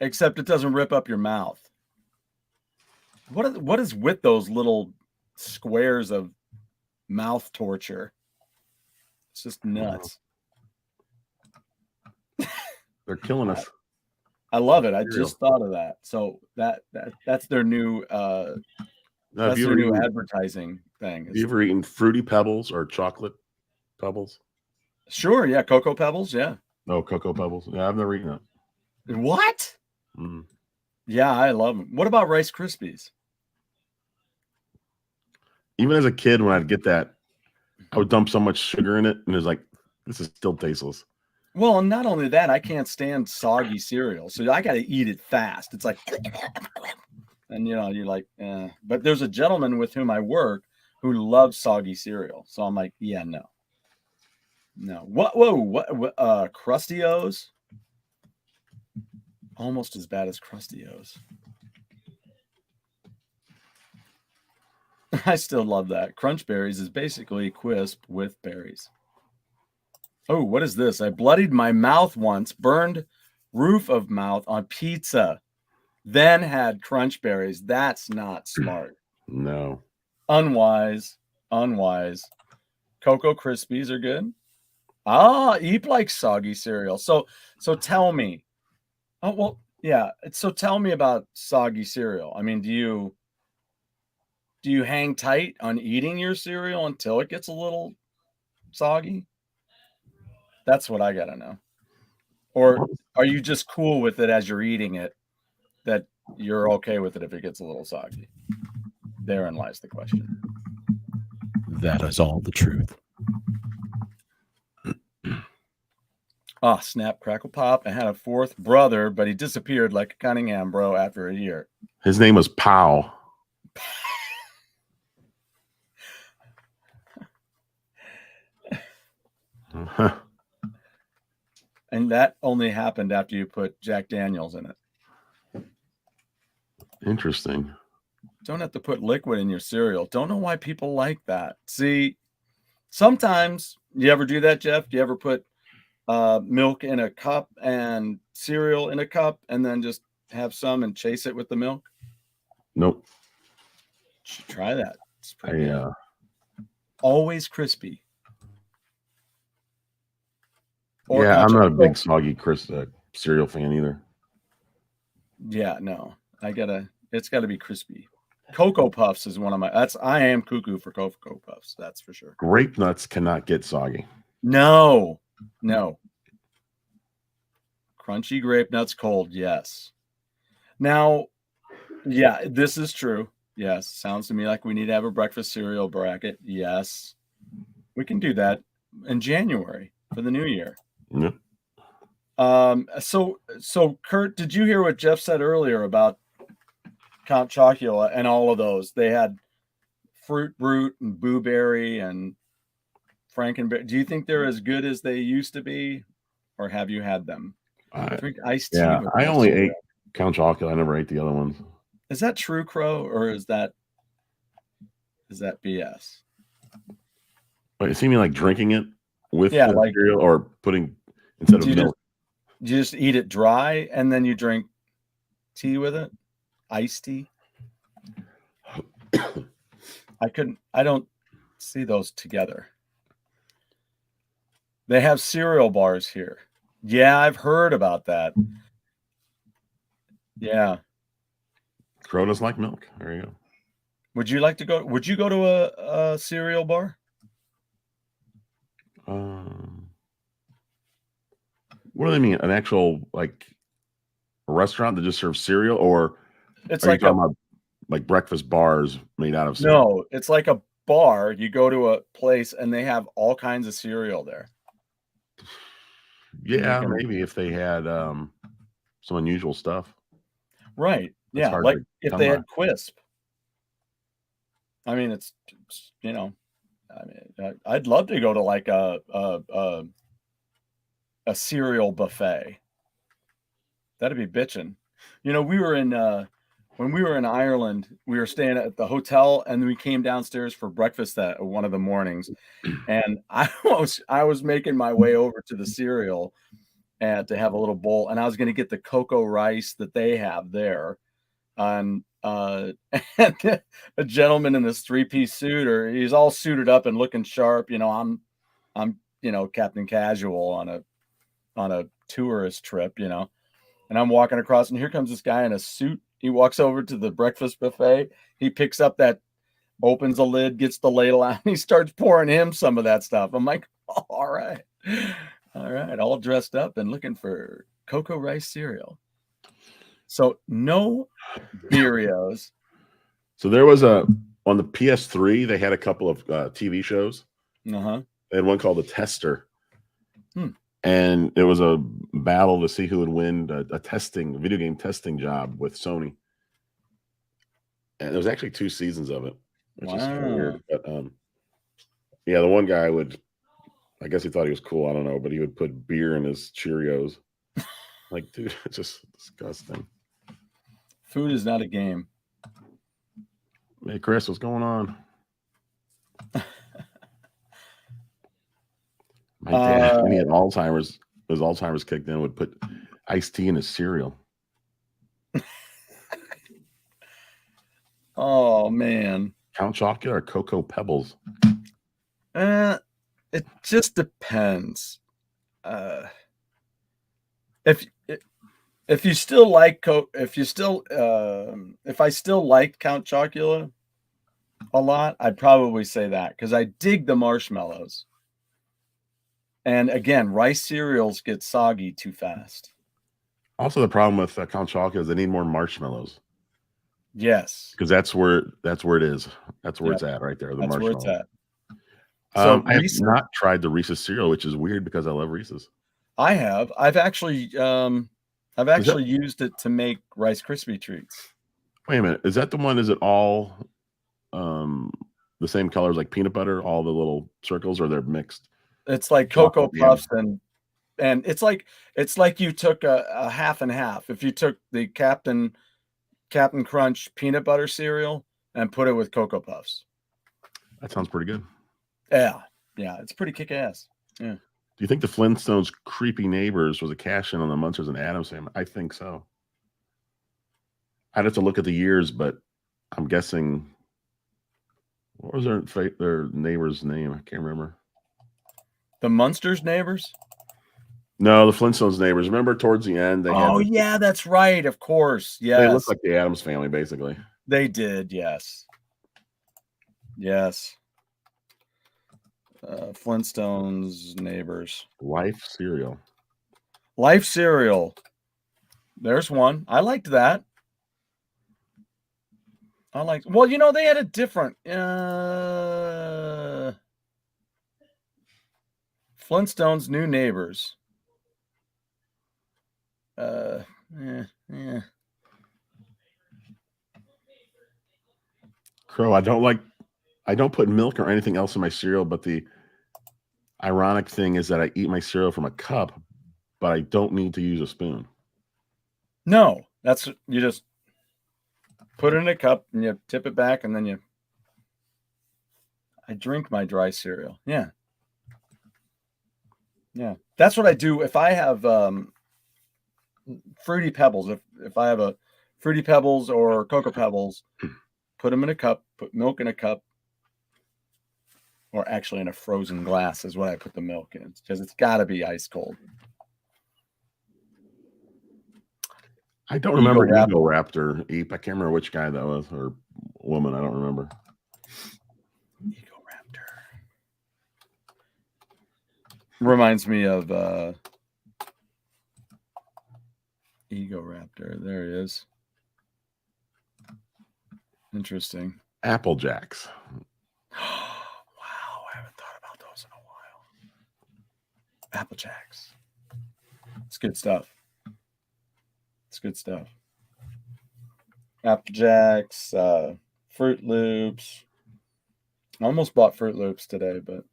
except it doesn't rip up your mouth. What is with those little squares of mouth torture? It's just nuts. They're killing us. I love it. I Cereal. just thought of that. So that's their new Now, that's their new advertising thing. Have you ever eaten Fruity Pebbles or chocolate pebbles? Sure, yeah, Cocoa Pebbles, yeah. No, Cocoa Pebbles. Yeah, I've never eaten that. What? Mm. Yeah, I love them. What about Rice Krispies? Even as a kid, when I'd get that, I would dump so much sugar in it, and it was like, this is still tasteless. Well, and not only that, I can't stand soggy cereal, so I got to eat it fast. It's like, and you know, you're like, eh. But there's a gentleman with whom I work who loves soggy cereal, so I'm like, yeah, no. What? Whoa, what? Krusty O's? Almost as bad as Krusty O's. I still love that. Crunch Berries is basically Quisp with berries. Oh, what is this? I bloodied my mouth once, burned roof of mouth on pizza, then had Crunch Berries. That's not smart. No. Unwise. Cocoa Krispies are good. Ah, Eep likes soggy cereal. So tell me. Oh, well, yeah. So tell me about soggy cereal. I mean, do you hang tight on eating your cereal until it gets a little soggy? That's what I gotta know. Or are you just cool with it as you're eating it, that you're okay with it if it gets a little soggy? Therein lies the question. That is all the truth. Ah, snap, crackle, pop. I had a fourth brother, but he disappeared like a Cunningham bro after a year. His name was Pow. And that only happened after you put Jack Daniels in it. Interesting. Don't have to put liquid in your cereal. Don't know why people like that. See, sometimes, you ever do that, Jeff? Do you ever put milk in a cup and cereal in a cup and then just have some and chase it with the milk? Nope. You should try that. It's pretty good. Always crispy. Or yeah, I'm not a big soggy cereal fan either. Yeah, no. It's gotta be crispy. Cocoa Puffs is one of my I am cuckoo for Cocoa Puffs, that's for sure. Grape nuts cannot get soggy. No. Crunchy grape nuts cold, yes. Now, yeah, this is true. Yes. Sounds to me like we need to have a breakfast cereal bracket. Yes. We can do that in January for the new year. Yep. So Kurt, did you hear what Jeff said earlier about Count Chocula and all of those? They had Fruit Brute and Boo Berry and Frankenberry. Do you think they're as good as they used to be, or have you had them? I drink iced tea. Yeah, I only ate Count Chocula. I never ate the other ones. Is that true, Crow, or is that BS? But you see me like drinking it with the cereal, or putting instead of milk. You just eat it dry and then you drink tea with it? Iced tea? I don't see those together. They have cereal bars here. Yeah, I've heard about that. Yeah. Crow doesn't like milk. There you go. Would you go to a cereal bar? What do they mean? An actual like a restaurant that just serves cereal, or it's like about like breakfast bars made out of cereal? No, it's like a bar. You go to a place and they have all kinds of cereal there. Yeah, maybe if they had some unusual stuff. Right. Yeah, like if they had Quisp. I mean, it's I'd love to go to like a cereal buffet. That'd be bitching. We were in when we were in Ireland, we were staying at the hotel and we came downstairs for breakfast that one of the mornings. And I was making my way over to the cereal and to have a little bowl, and I was going to get the cocoa rice that they have there. And a gentleman in this 3-piece suit, or he's all suited up and looking sharp. I'm Captain Casual on a tourist trip, you know, and I'm walking across, and here comes this guy in a suit. He walks over to the breakfast buffet. He picks up that, opens the lid, gets the ladle out, and he starts pouring him some of that stuff. I'm like, oh, all right, all dressed up and looking for cocoa rice cereal. So no Beerios. So there was on the PS3, they had a couple of TV shows. Uh-huh. They had one called The Tester. And it was a battle to see who would win a video game testing job with Sony. And there was actually 2 seasons of it, which is kind of weird. But yeah, the one guy I guess he thought he was cool. I don't know, but he would put beer in his Cheerios. Like, dude, it's just disgusting. Food is not a game. Hey, Chris, what's going on? My dad, when he had Alzheimer's, his Alzheimer's kicked in, would put iced tea in his cereal. Oh, man. Count Chocula or Cocoa Pebbles? It just depends. If you still like if I still liked Count Chocula a lot, I'd probably say that, because I dig the marshmallows. And again, rice cereals get soggy too fast. Also, the problem with Count Chocula is they need more marshmallows. Yes, because that's where it is. That's where it's at right there. The that's where marshmallow. it's at. So I have not tried the Reese's cereal, which is weird because I love Reese's. I have. I've actually used it to make Rice Krispie treats. Wait a minute. Is that the one? Is it all the same colors like peanut butter, all the little circles, or they're mixed? It's like Cocoa Puffs and it's like you took a half and half. If you took the Captain Crunch peanut butter cereal and put it with Cocoa Puffs. That sounds pretty good. Yeah, it's pretty kick-ass. Yeah. Do you think the Flintstones' Creepy Neighbors was a cash-in on the Munsters and Addams family? I think so. I'd have to look at the years, but I'm guessing. What was their neighbor's name? I can't remember. The Munsters neighbors? No, the Flintstones neighbors. Remember towards the end they had. Oh yeah, that's right. Of course. Yes. They looked like the Addams family, basically. They did. Yes. Yes. Flintstones neighbors. Life cereal. There's one. I liked that. Well, you know, they had a different Flintstones New Neighbors. Crow, I don't put milk or anything else in my cereal, but the ironic thing is that I eat my cereal from a cup, but I don't need to use a spoon. No, you just put it in a cup and you tip it back, and then I drink my dry cereal. Yeah. That's what I do if I have Fruity Pebbles. If I have a Fruity Pebbles or Cocoa Pebbles, put them in a cup, put milk in a cup, or actually in a frozen glass is what I put the milk in, because it's got to be ice cold. I don't remember Ego Raptor. I can't remember which guy that was, or woman. I don't remember. Ego Raptor reminds me of Ego Raptor. There he is. Interesting. Apple Jacks. Wow, I haven't thought about those in a while. Apple Jacks. It's good stuff. Apple Jacks, Fruit Loops. I almost bought Fruit Loops today, but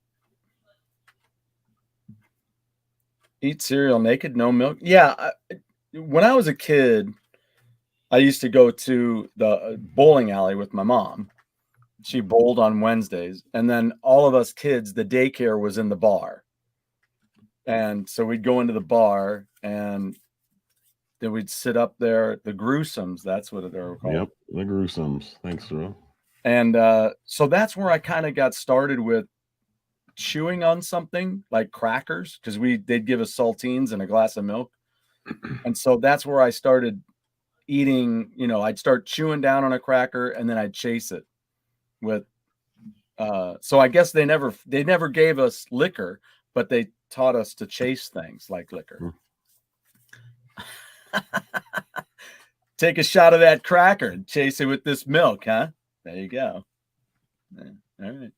eat cereal naked, no milk. Yeah, when I was a kid, I used to go to the bowling alley with my mom. She bowled on Wednesdays, and then all of us kids, the daycare was in the bar, and so we'd go into the bar and then we'd sit up there. The Gruesomes, that's what they were called. Yep, the Gruesomes. Thanks, Drew. And so that's where I kind of got started with chewing on something like crackers, because they'd give us saltines and a glass of milk. And so that's where I started eating, I'd start chewing down on a cracker and then I'd chase it with so I guess they never gave us liquor, but they taught us to chase things like liquor. Take a shot of that cracker and chase it with this milk, huh? There you go. Yeah. All right.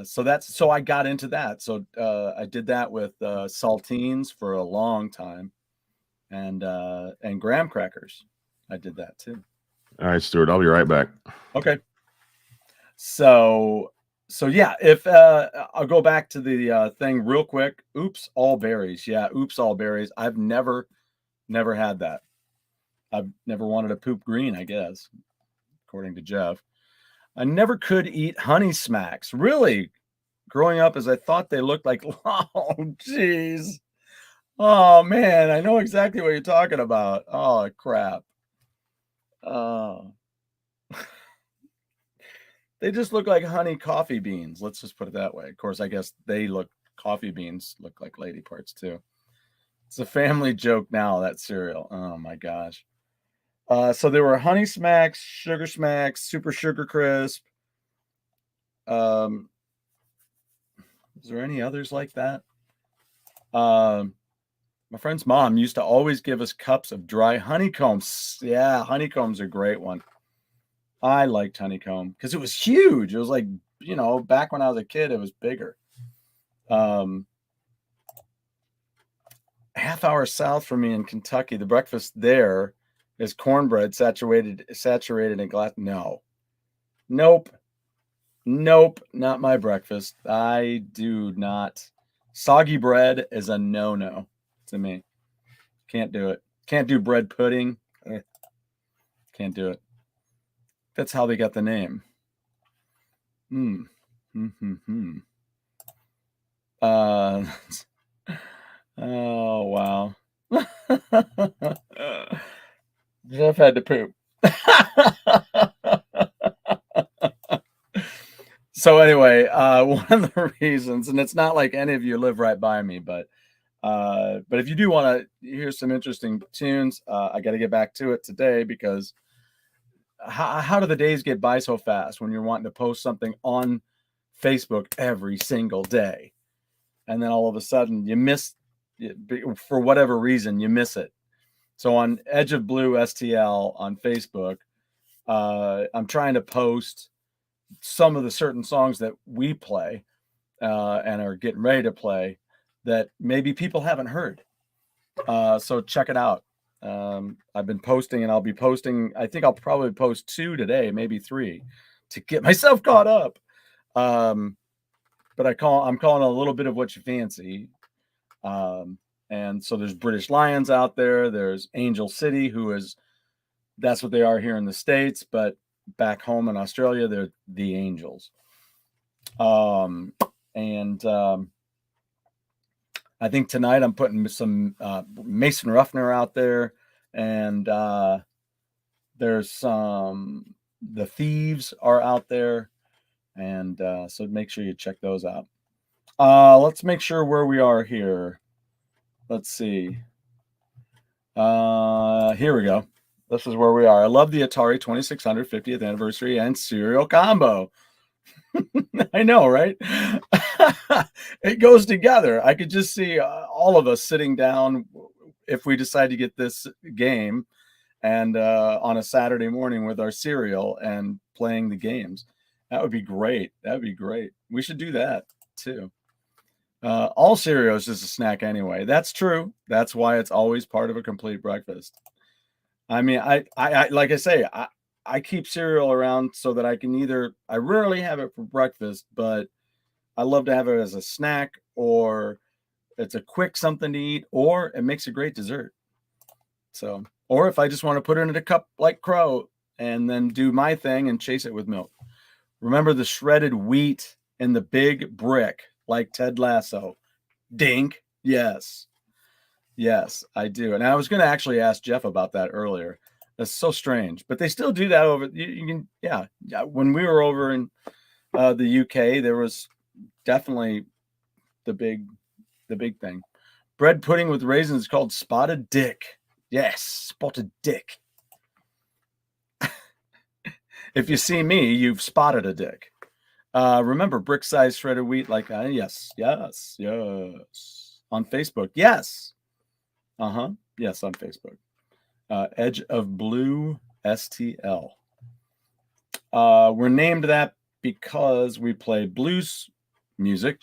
So I got into that. So I did that with saltines for a long time, and graham crackers. I did that too. All right, Stuart, I'll be right back. Okay. So yeah, if I'll go back to the thing real quick. Oops, all berries. Yeah, oops, all berries. I've never had that. I've never wanted to poop green, I guess, according to Jeff. I never could eat honey smacks. Really? Growing up, as I thought they looked like, oh, jeez. Oh, man, I know exactly what you're talking about. Oh, crap. They just look like honey coffee beans. Let's just put it that way. Of course, I guess coffee beans look like lady parts too. It's a family joke now, that cereal. Oh my gosh. So there were honey smacks, sugar smacks, super sugar crisp. Is there any others like that? My friend's mom used to always give us cups of dry honeycombs. Yeah, honeycombs are a great one. I liked honeycomb because it was huge. It was like, back when I was a kid, it was bigger. Half hour south from me in Kentucky, the breakfast there is cornbread saturated in glass. No. Nope, not my breakfast. I do not. Soggy bread is a no-no to me. Can't do it. Can't do bread pudding. Can't do it. That's how they got the name. Oh, wow. Jeff had to poop. So anyway, one of the reasons, and it's not like any of you live right by me, but if you do want to hear some interesting tunes, I got to get back to it today, because how do the days get by so fast when you're wanting to post something on Facebook every single day, and then all of a sudden you miss it, for whatever reason you miss it. So on Edge of Blue STL on Facebook, I'm trying to post some of the certain songs that we play and are getting ready to play that maybe people haven't heard. So check it out. I've been posting, and I'll be posting. I think I'll probably post 2 today, maybe 3, to get myself caught up. But I'm calling a little bit of what you fancy. And so there's British Lions out there. There's Angel City, that's what they are here in the States, but back home in Australia, they're the Angels. I think tonight I'm putting some Mason Ruffner out there, and there's some The Thieves are out there, and so make sure you check those out. Let's make sure where we are here. Let's see. Here we go. This is where we are. I love the Atari 2600 50th anniversary and cereal combo. I know, right? It goes together. I could just see all of us sitting down if we decide to get this game, and on a Saturday morning with our cereal and playing the games. That would be great. That'd be great. We should do that too. All cereal is just a snack anyway. That's true. That's why it's always part of a complete breakfast. I mean, I like I say, I keep cereal around so that I rarely have it for breakfast, but I love to have it as a snack, or it's a quick something to eat, or it makes a great dessert. So, or if I just want to put it in a cup like Crow and then do my thing and chase it with milk. Remember the shredded wheat in the big brick like Ted Lasso? Dink. Yes. Yes, I do. And I was going to actually ask Jeff about that earlier. That's so strange, but they still do that over. You can, yeah. When we were over in the UK, there was definitely the big thing. Bread pudding with raisins is called spotted dick. Yes, spotted dick. If you see me, you've spotted a dick. Remember brick size shredded wheat? Like yes. On Facebook, yes. Yes, on Facebook. Edge of Blue STL. We're named that because we play blues music,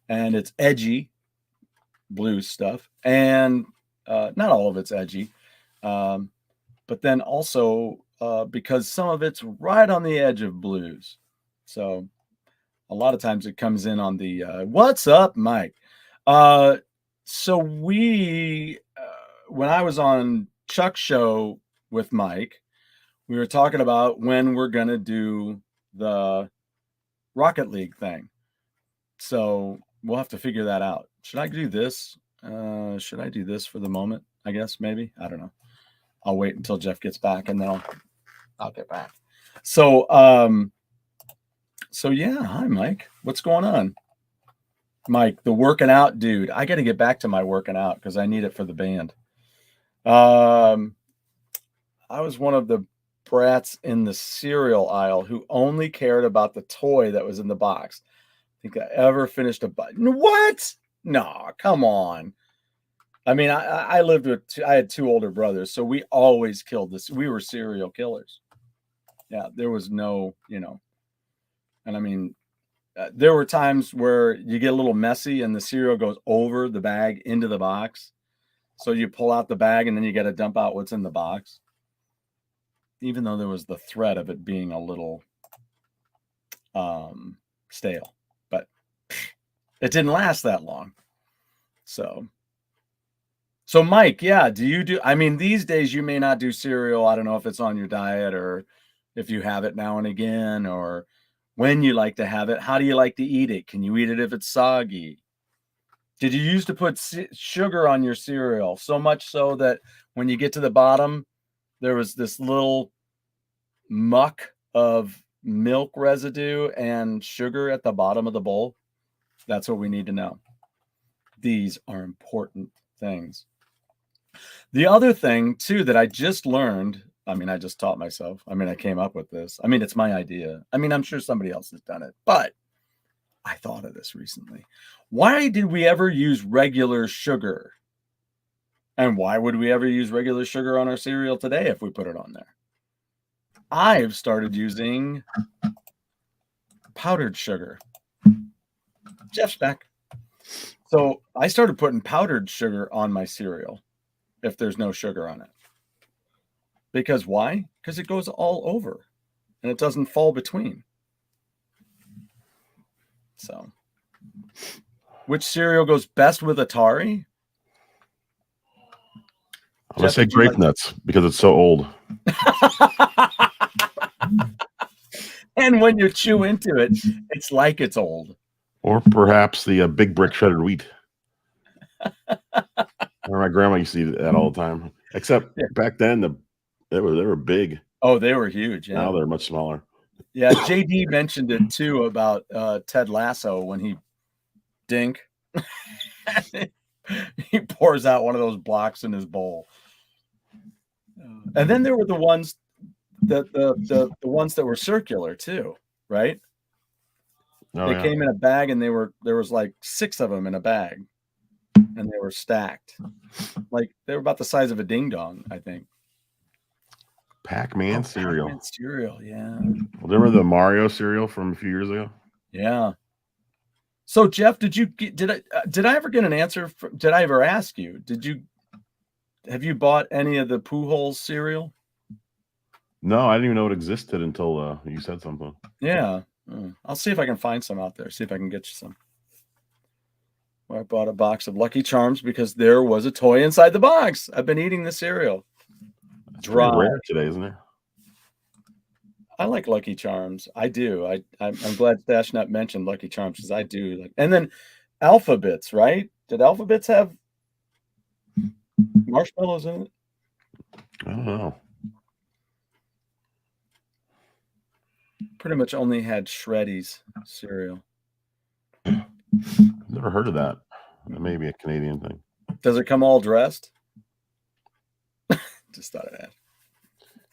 and it's edgy blues stuff, and not all of it's edgy, but then also because some of it's right on the edge of blues. So a lot of times it comes in on the what's up, Mike? So we when I was on Chuck's show with Mike, we were talking about when we're gonna do the Rocket League thing. So we'll have to figure that out. Should I do this? Should I do this for the moment? I guess maybe. I don't know. I'll wait until Jeff gets back and then I'll get back. So yeah, hi Mike. What's going on? Mike, the working out dude. I got to get back to my working out because I need it for the band. I was one of the brats in the cereal aisle who only cared about the toy that was in the box. I think I ever finished a button. What? No, come on. I mean, I lived with I had two older brothers, so we always killed this. We were serial killers. Yeah, there was no, and I mean, there were times where you get a little messy and the cereal goes over the bag into the box. So you pull out the bag and then you got to dump out what's in the box. Even though there was the threat of it being a little stale, but it didn't last that long. So Mike, yeah, I mean, these days you may not do cereal. I don't know if it's on your diet or if you have it now and again or when you like to have it. How do you like to eat it? Can you eat it if it's soggy? Did you used to put sugar on your cereal so much so that when you get to the bottom, there was this little muck of milk residue and sugar at the bottom of the bowl? That's what we need to know. These are important things. The other thing, too, that I just learned, I mean, I just taught myself. I mean, I came up with this. I mean, it's my idea. I mean, I'm sure somebody else has done it, but I thought of this recently. Why did we ever use regular sugar? And why would we ever use regular sugar on our cereal today if we put it on there? I've started using powdered sugar. Jeff's back. So I started putting powdered sugar on my cereal if there's no sugar on it. Because why? Because it goes all over and it doesn't fall between. So, which cereal goes best with Atari? I'm going to say grape nuts because it's so old. And when you chew into it, it's like it's old. Or perhaps the big brick shredded wheat. My grandma used to eat that all the time. Except back then, they were big. Oh, they were huge. Yeah. Now they're much smaller. Yeah, JD mentioned it too about Ted Lasso when he he pours out one of those blocks in his bowl. And then there were the ones the ones that were circular too, right? Oh, they came in a bag and there was like 6 of them in a bag and they were stacked. Like they were about the size of a ding dong, I think. Pac-Man cereal. Pac-Man cereal, yeah. Well, remember the Mario cereal from a few years ago? Yeah. So Jeff, did I ever get an answer? Did I ever ask you? Have you bought any of the Pujols cereal? No, I didn't even know it existed until you said something. Yeah. I'll see if I can find some out there. See if I can get you some. Well, I bought a box of Lucky Charms because there was a toy inside the box. I've been eating the cereal. It's pretty rare today, isn't it? I like Lucky Charms. I do. I'm glad Stash Nut mentioned Lucky Charms because I do like. And then Alphabets, right? Did Alphabets have marshmallows in it? I don't know. Pretty much only had Shreddies cereal. Never heard of that. That may be a Canadian thing. Does it come all dressed? Just thought I'd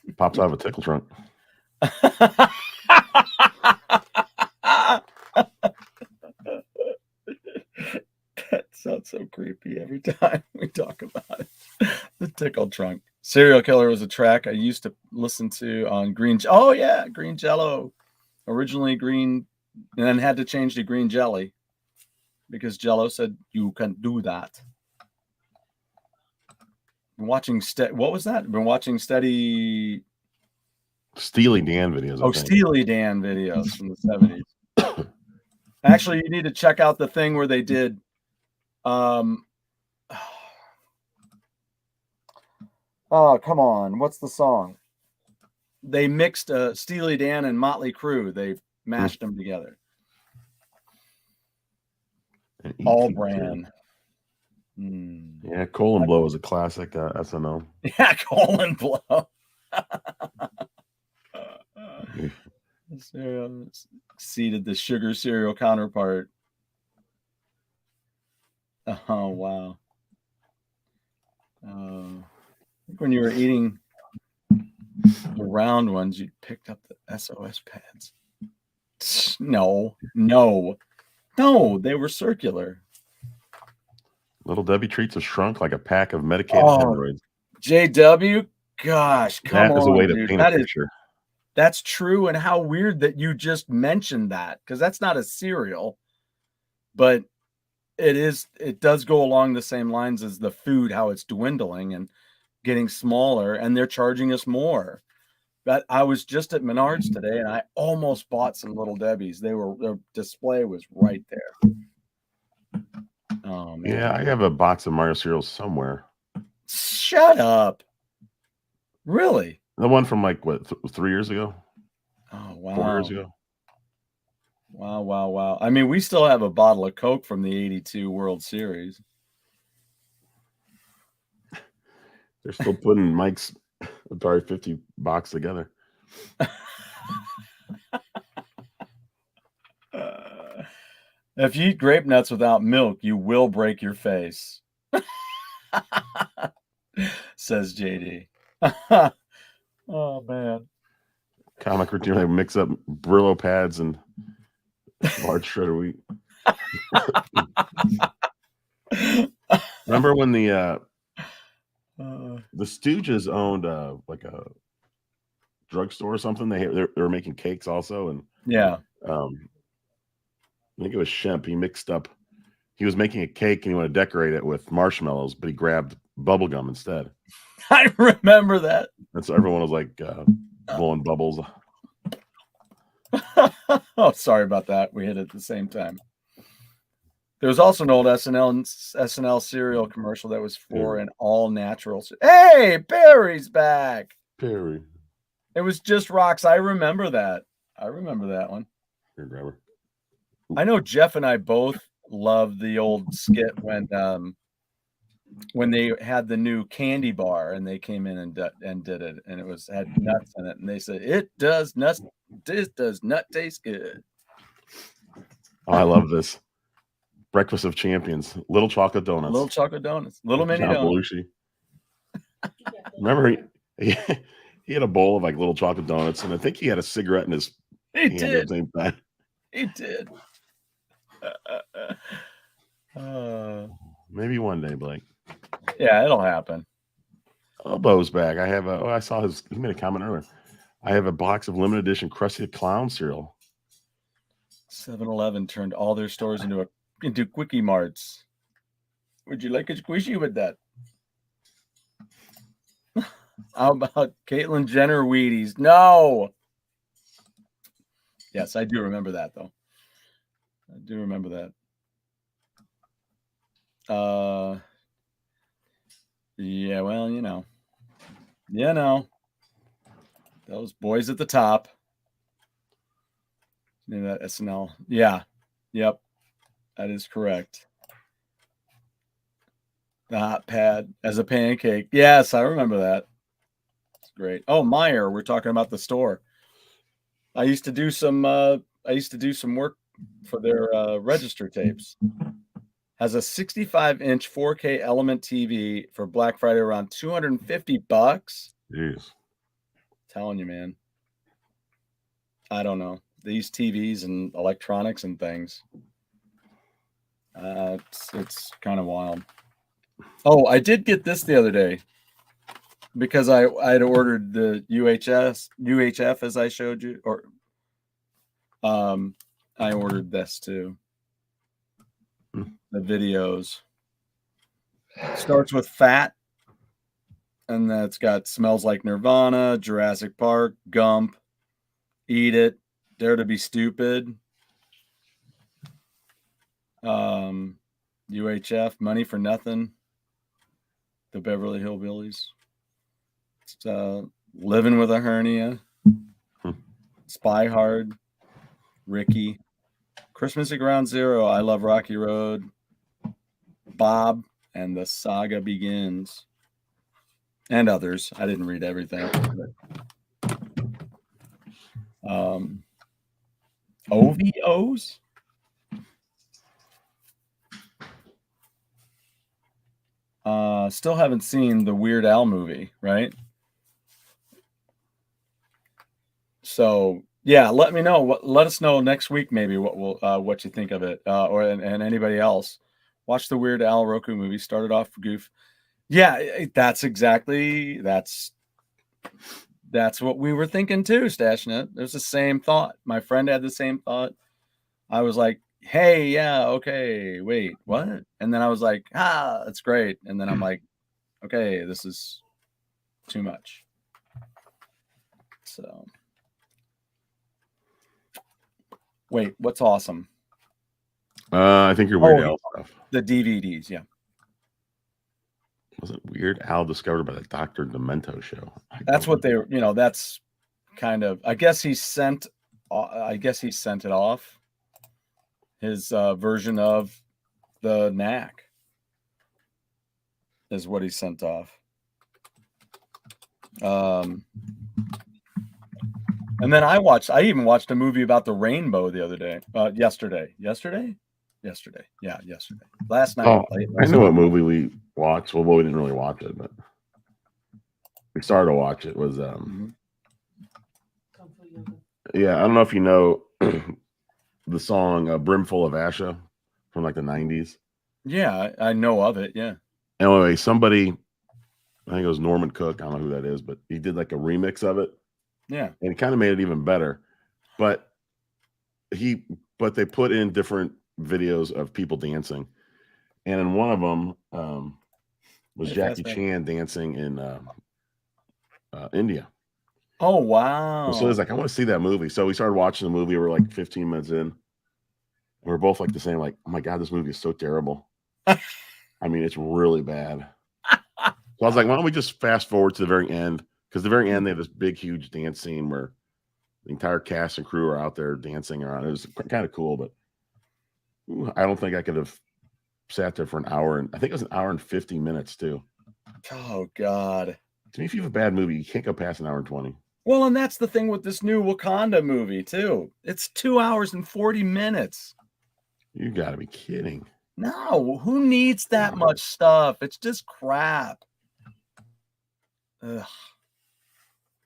It pops out of a tickle trunk. ask. That sounds so creepy every time we talk about it. The tickle trunk. Serial Killer was a track I used to listen to on Green. Oh yeah, Green Jello. Originally green, and then had to change to green jelly because Jello said you can do that. Been watching what was that? Been watching Steely Dan videos. Oh, Steely Dan videos from the 70s. Actually, you need to check out the thing where they did oh, come on. What's the song? They mixed Steely Dan and Motley Crue. They mashed them together. All brand. Yeah, Colon Blow is a classic SNL. Yeah, Colon Blow. Seeded the sugar cereal counterpart. Oh, wow. I think when you were eating the round ones, you picked up the SOS pads. No, they were circular. Little Debbie treats have shrunk like a pack of medicated hemorrhoids. JW, gosh, come on. That is a way to dude. paint a picture. That's true, and how weird that you just mentioned that, because that's not a cereal, but it does go along the same lines as the food, how it's dwindling and getting smaller, and they're charging us more. But I was just at Menards today, and I almost bought some Little Debbie's. Their display was right there. Oh man. Yeah, I have a box of Mario cereals somewhere. Shut up. Really? The one from like what 3 years ago? Oh wow. 4 years ago. Wow. I mean, we still have a bottle of Coke from the 82 World Series. They're still putting Mike's Atari 50 box together. If you eat grape nuts without milk, you will break your face. Says JD. Oh, man. Comic routine, they mix up Brillo pads and large shredder wheat. Remember when the Stooges owned like a drugstore or something? They were making cakes also, and yeah, I think it was Shemp. He was making a cake and he wanted to decorate it with marshmallows, but he grabbed bubble gum instead. I remember that. And so everyone was like blowing bubbles. Oh, sorry about that. We hit it at the same time. There was also an old SNL cereal commercial that was for an all natural. Hey, Barry's back. Perry. It was just rocks. I remember that. One. Here, grabber. I know Jeff and I both loved the old skit when they had the new candy bar and they came in and did it, and it had nuts in it, and they said it does nuts. This does not taste good. Oh, I love this. Breakfast of Champions. Little chocolate donuts. Little mini donuts. Remember he had a bowl of like little chocolate donuts, and I think he had a cigarette in his hand at the same time. He did. Maybe one day, Blake. Yeah, it'll happen. Bo's back. I saw he made a comment earlier. I have a box of limited edition Krusty the Clown cereal. 7-Eleven turned all their stores into Quickie Marts. Would you like a squishy with that? How about Caitlyn Jenner Wheaties? No. Yes, I do remember that, though. I do remember that. Yeah, well, you know. Those boys at the top. Name that SNL. Yeah. Yep. That is correct. The hot pad as a pancake. Yes, I remember that. It's great. Oh, Meyer. We're talking about the store. I used to do some work for their register tapes. Has a 65-inch 4K Element TV for Black Friday around $250. Jeez. Telling you, man. I don't know. These TVs and electronics and things. It's kind of wild. Oh, I did get this the other day because I'd ordered the UHF as I showed you, or I ordered this too. The videos starts with Fat, and that's got Smells Like Nirvana, Jurassic Park, Gump, Eat It, Dare to Be Stupid, UHF, Money for Nothing, The Beverly Hillbillies, Living with a Hernia, Spy Hard, Ricky, Christmas at Ground Zero, I Love Rocky Road, Bob, and The Saga Begins, and others. I didn't read everything. OVOs? Still haven't seen the Weird Al movie, right? So yeah, let me know. Let us know next week maybe what you think of it, and anybody else. Watch the Weird Al Roku movie. Started off goof. Yeah, that's what we were thinking too, Stashnet. There's the same thought. My friend had the same thought. I was like, hey, yeah, okay, wait, what? And then I was like, that's great. And then I'm like, okay, this is too much. So, wait, what's awesome? I think you're Weird Al stuff. The DVDs, yeah. Wasn't Weird Al discovered by the Dr. Demento show? That's what they, that's kind of, I guess he sent it off. His version of the Knack is what he sent off. And then I even watched a movie about the rainbow the other day. Yesterday. Yeah, yesterday. Last night. Oh, I know what movie we watched. Well, we didn't really watch it, but we started to watch it. Was yeah, I don't know if you know the song "Brimful of Asha" from like the 90s. Yeah, I know of it. Yeah. Anyway, somebody, I think it was Norman Cook. I don't know who that is, but he did like a remix of it. Yeah. And it kind of made it even better. But they put in different videos of people dancing. And in one of them was Jackie Chan dancing in India. Oh, wow. So it was like, I want to see that movie. So we started watching the movie. We're like 15 minutes in. We're both like the same, like, oh my God, this movie is so terrible. I mean, it's really bad. So I was like, why don't we just fast forward to the very end? Because the very end, they have this big, huge dance scene where the entire cast and crew are out there dancing around. It was kind of cool, but I don't think I could have sat there for an hour. And I think it was an hour and 50 minutes too. Oh, God. To me, if you have a bad movie, you can't go past an hour and 20. Well, and that's the thing with this new Wakanda movie too. It's 2 hours and 40 minutes. You got to be kidding. No, who needs that much stuff? It's just crap. Ugh.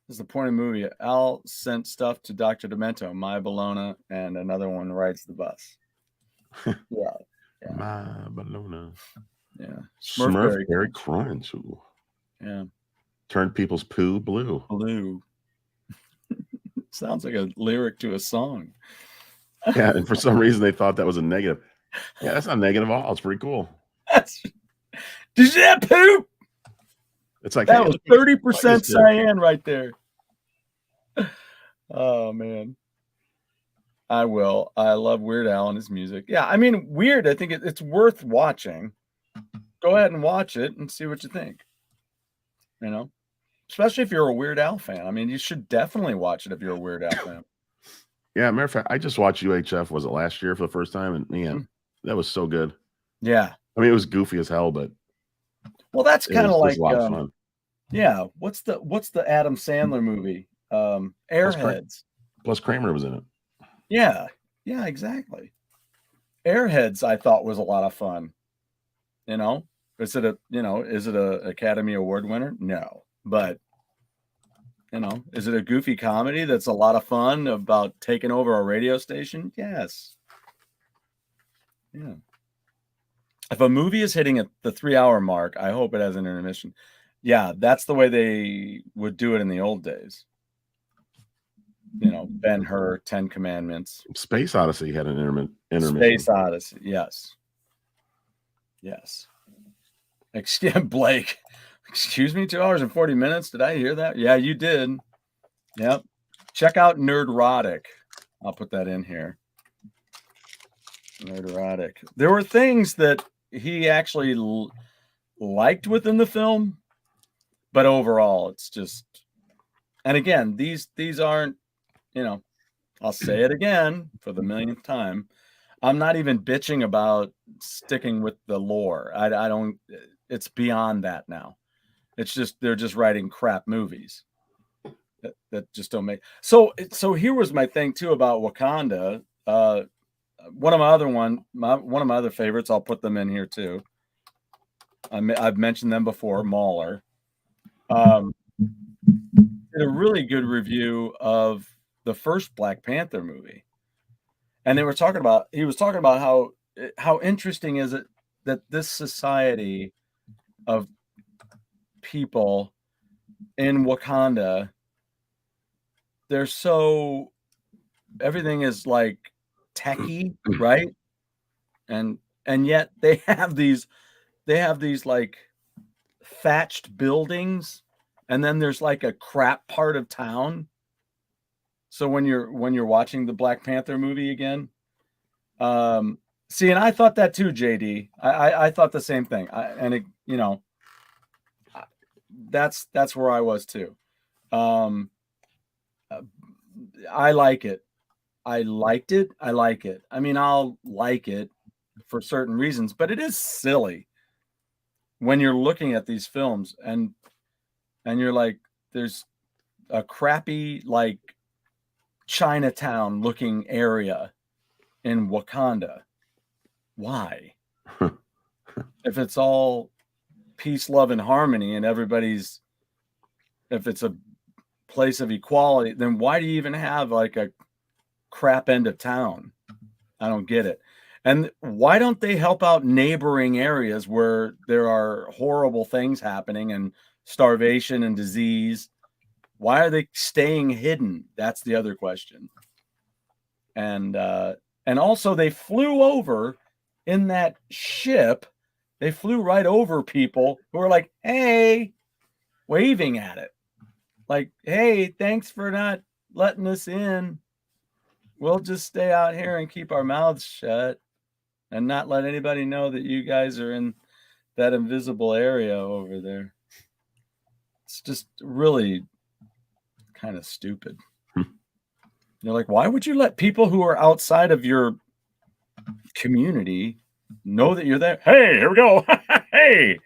This is the point of the movie. Al sent stuff to Dr. Demento, My Bologna, and another one rides the bus. Yeah. My Bologna. Yeah. Smurfberry Crunch. Ooh. Yeah. Turned people's poo blue. Blue. Sounds like a lyric to a song. Yeah, and for some reason they thought that was a negative. Yeah, that's not negative at all. It's pretty cool. Did you see that poop? It's like that was 30% cyan right there. Oh man. I will. I love Weird Al and his music. Yeah, I mean, Weird, I think it's worth watching. Go ahead and watch it and see what you think. You know? Especially if you're a Weird Al fan. I mean, you should definitely watch it if you're a Weird Al fan. Yeah, matter of fact, I just watched UHF, was it last year for the first time? And man, that was so good. Yeah. I mean, it was goofy as hell, but well, that's kind of like a lot of fun. Yeah. What's the Adam Sandler movie? Airheads. Plus Kramer was in it. Yeah. Yeah, exactly. Airheads, I thought was a lot of fun. You know, is it a Academy Award winner? No, but is it a goofy comedy that's a lot of fun about taking over a radio station? Yes. Yeah. If a movie is hitting at the 3-hour mark, I hope it has an intermission. Yeah, that's the way they would do it in the old days. Ben-Hur, 10 Commandments. Space Odyssey had an intermission. Space Odyssey, yes. Yes. Blake, excuse me, 2 hours and 40 minutes? Did I hear that? Yeah, you did. Yep. Check out Nerdrotic. I'll put that in here. Nerdrotic. There were things that he actually liked within the film, but overall, it's just. And again, these aren't. I'll say it again for the millionth time. I'm not even bitching about sticking with the lore. I don't. It's beyond that now. It's just they're just writing crap movies that just don't make. So here was my thing too about Wakanda. One of my other favorites. I'll put them in here too. I've mentioned them before. Mauler did a really good review of the first Black Panther movie, and he was talking about how interesting is it that this society of people in Wakanda, they're so, everything is like techie, right? And yet they have these like thatched buildings, and then there's like a crap part of town. So when you're watching the Black Panther movie again, see, and I thought that too, JD. I thought the same thing. That's where I was too. I like it. I liked it. I like it. I mean, I'll like it for certain reasons, but it is silly when you're looking at these films and you're like, there's a crappy like Chinatown looking area in Wakanda. Why? If it's all peace, love, and harmony, and if it's a place of equality, then why do you even have like a crap end of town? I don't get it. And why don't they help out neighboring areas where there are horrible things happening and starvation and disease? Why are they staying hidden? That's the other question. And also they flew over in that ship. They flew right over people who were like, hey, waving at it. Like, hey, thanks for not letting us in. We'll just stay out here and keep our mouths shut and not let anybody know that you guys are in that invisible area over there. It's just really kind of stupid. You're like, why would you let people who are outside of your community know that you're there? Hey, here we go. Hey,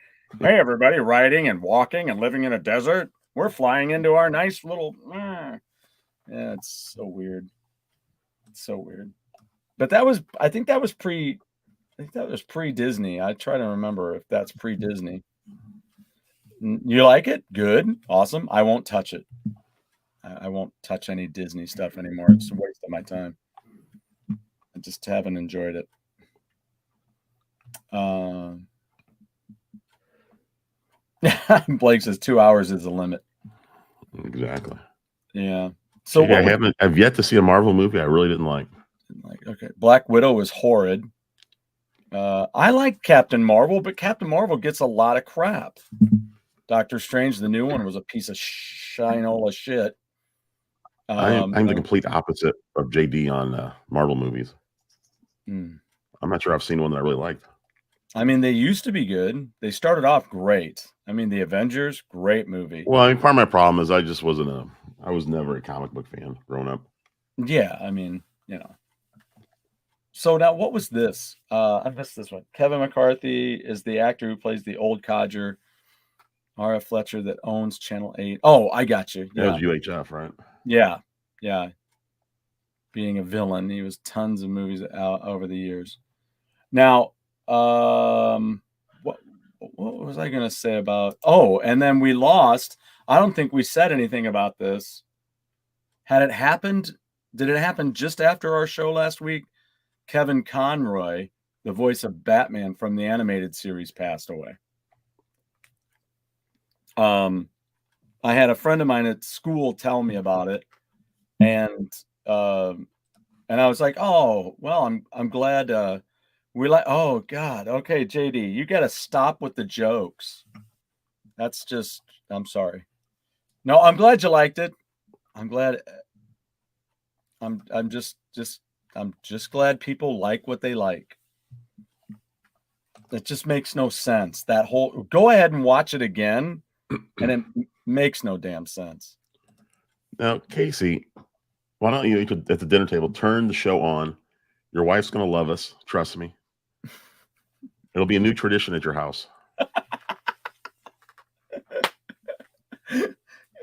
everybody, riding and walking and living in a desert. We're flying into our nice little. Yeah, it's so weird. It's so weird. But I think that was pre Disney. I try to remember if that's pre Disney. You like it? Good, awesome. I won't touch it. I won't touch any Disney stuff anymore. It's a waste of my time. I just haven't enjoyed it. Blake says 2 hours is the limit. Exactly. Yeah. So I've yet to see a Marvel movie I really didn't like. Okay. Black Widow was horrid. I like Captain Marvel, but Captain Marvel gets a lot of crap. Doctor Strange, the new one, was a piece of shinola shit. I'm the complete opposite of JD on Marvel movies. I'm not sure I've seen one that I really liked. I mean, they used to be good. They started off great. I mean, the Avengers, great movie. Well, I mean, part of my problem is I was never a comic book fan growing up. Yeah, I mean, So now, what was this? I missed this one. Kevin McCarthy is the actor who plays the old codger, R.F. Fletcher, that owns Channel 8. Oh, I got you. Yeah. That was UHF, right? Yeah. being a villain. He was tons of movies out over the years. Now, what was I going to say about? Oh, and then we lost. I don't think we said anything about this. Had it happened? Did it happen just after our show last week? Kevin Conroy, the voice of Batman from the animated series, passed away. I had a friend of mine at school tell me about it, and I was like, "Oh, well, I'm glad we like." Oh God, okay, JD, you got to stop with the jokes. That's just. I'm sorry. No, I'm glad you liked it. I'm glad. I'm just glad people like what they like. It just makes no sense. That whole. Go ahead and watch it again, and it makes no damn sense. Now, Casey, why don't you could, at the dinner table, turn the show on? Your wife's going to love us. Trust me. It'll be a new tradition at your house.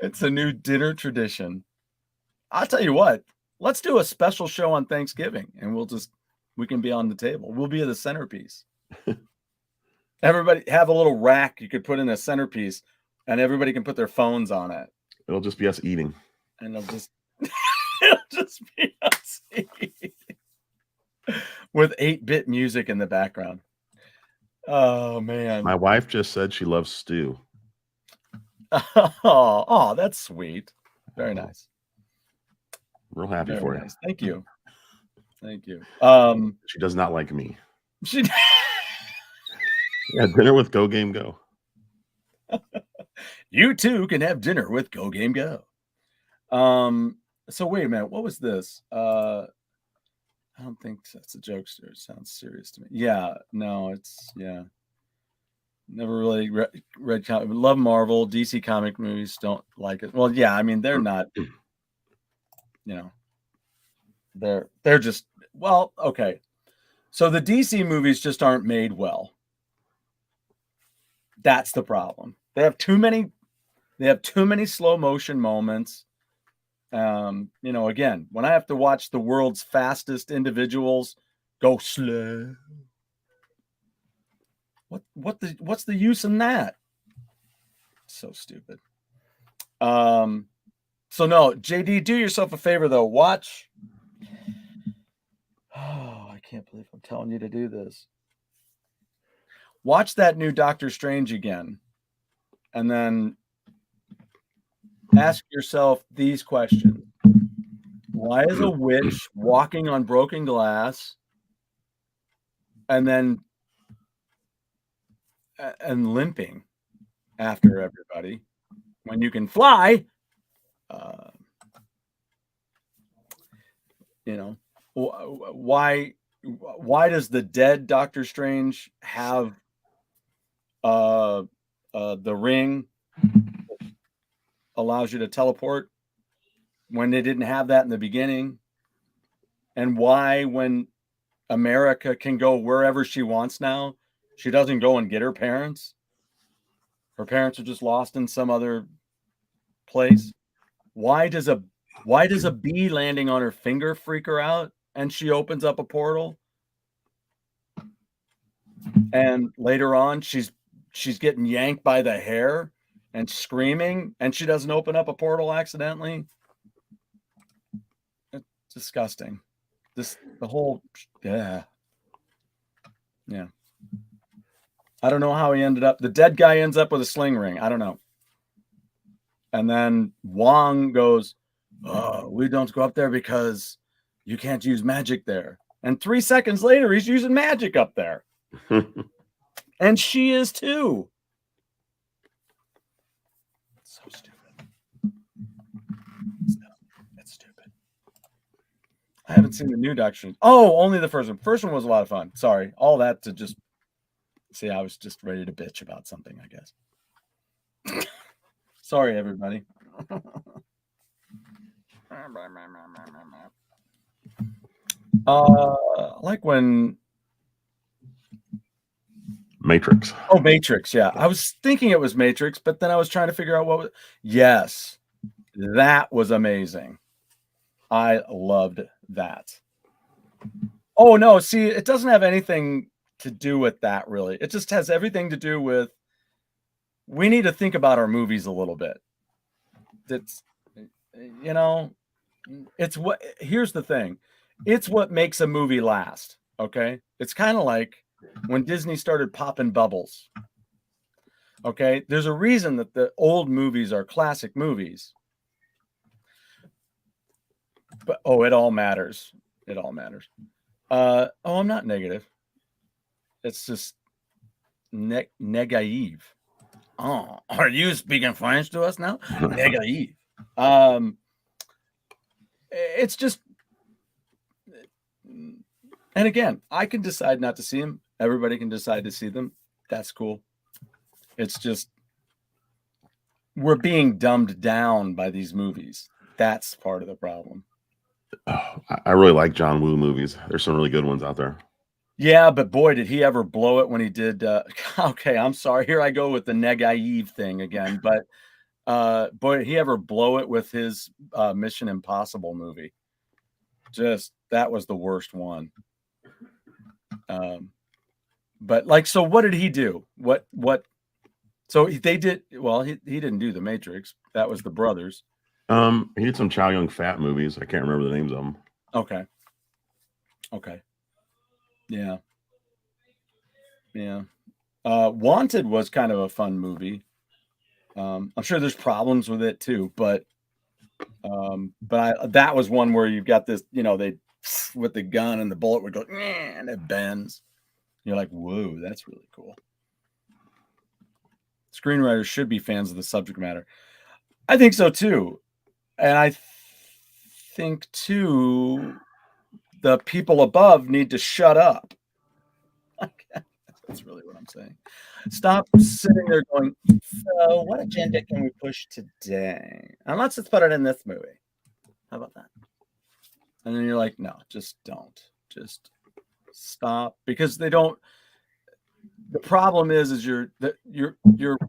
It's a new dinner tradition. I'll tell you what. Let's do a special show on Thanksgiving, and we can be on the table. We'll be the centerpiece. Everybody have a little rack you could put in a centerpiece, and everybody can put their phones on it. It'll just be us eating. And it'll just be us eating. With 8-bit music in the background. Oh, man. My wife just said she loves stew. Oh, that's sweet. Very nice. Real happy Very for nice. you. Thank you. Thank you. She does not like me. She Yeah, dinner with GoGameGo. You too can have dinner with GoGameGo. So wait a minute, what was this? I don't think that's a jokester. It sounds serious to me. Yeah, no, it's never really read comic. Love Marvel, DC comic movies, don't like it. Well, yeah, I mean they're not, they're just okay. So the DC movies just aren't made well. That's the problem. They have too many slow motion moments. Again, when I have to watch the world's fastest individuals go slow, what's the use in that? So stupid. So no, JD, do yourself a favor though. Watch. Oh, I can't believe I'm telling you to do this. Watch that new Doctor Strange again, and then ask yourself these questions. Why is a witch walking on broken glass and limping after everybody when you can fly? Why does the dead Doctor Strange have the ring allows you to teleport when they didn't have that in the beginning? And why, when America can go wherever she wants now, she doesn't go and get her parents? Her parents are just lost in some other place. Why does a bee landing on her finger freak her out and she opens up a portal? And later on she's getting yanked by the hair and screaming, and she doesn't open up a portal accidentally. It's disgusting. Yeah. I don't know how he ended up. The dead guy ends up with a sling ring. I don't know. And then Wong goes, we don't go up there because you can't use magic there. And 3 seconds later, he's using magic up there. And she is too. So stupid. It's stupid. I haven't seen the new Doctor Strange. Oh, only the first one. First one was a lot of fun. Sorry. All that to just see, I was just ready to bitch about something, I guess. Sorry, everybody. Like when Matrix. Oh, Matrix. Yeah. I was thinking it was Matrix, but then I was trying to figure out what was. Yes. That was amazing. I loved that. Oh no, see, it doesn't have anything to do with that really. It just has everything to do with we need to think about our movies a little bit. That's, you know, it's what, here's the thing. It's what makes a movie last, okay? It's kind of like when Disney started popping bubbles. Okay? There's a reason that the old movies are classic movies. But oh, it all matters. It all matters. Oh, I'm not negative. It's just negative. Oh, are you speaking French to us now? Negative. It's just, and again, I can decide not to see them. Everybody can decide to see them. That's cool. It's just we're being dumbed down by these movies. That's part of the problem. Oh, I really like John Woo movies. There's some really good ones out there. Yeah, but boy, did he ever blow it when he did. Okay, I'm sorry. Here I go with the negative thing again. But boy, did he ever blow it with his Mission Impossible movie. Just, that was the worst one. But like, so what did he do? What? So they did, well, he didn't do The Matrix. That was the brothers. He did some Chow Yun Fat movies. I can't remember the names of them. Okay. Okay. Yeah. Yeah. Wanted was kind of a fun movie. I'm sure there's problems with it too, but that was one where you've got this, you know, they with the gun and the bullet would go and it bends. You're like, whoa, that's really cool. Screenwriters should be fans of the subject matter. I think so too. And I think too, the people above need to shut up. That's really what I'm saying. Stop sitting there going, so what agenda can we push today? And let's just put it in this movie. How about that? And then you're like, no, just don't. Just stop. Because they don't. The problem is you're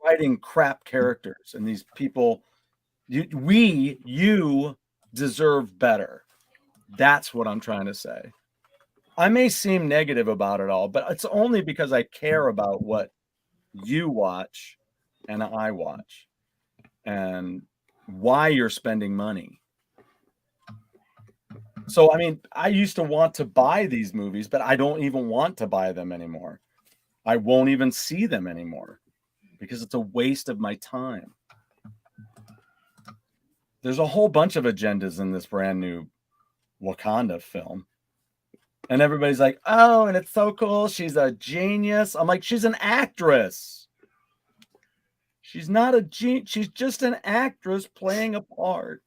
writing crap characters, and these people, you deserve better. That's what I'm trying to say. I may seem negative about it all, but it's only because I care about what you watch and I watch and why you're spending money. So, I mean, I used to want to buy these movies, but I don't even want to buy them anymore. I won't even see them anymore because it's a waste of my time. There's a whole bunch of agendas in this brand new Wakanda film. And everybody's like, oh, and it's so cool. She's a genius. I'm like, she's an actress. She's not a genius. She's just an actress playing a part.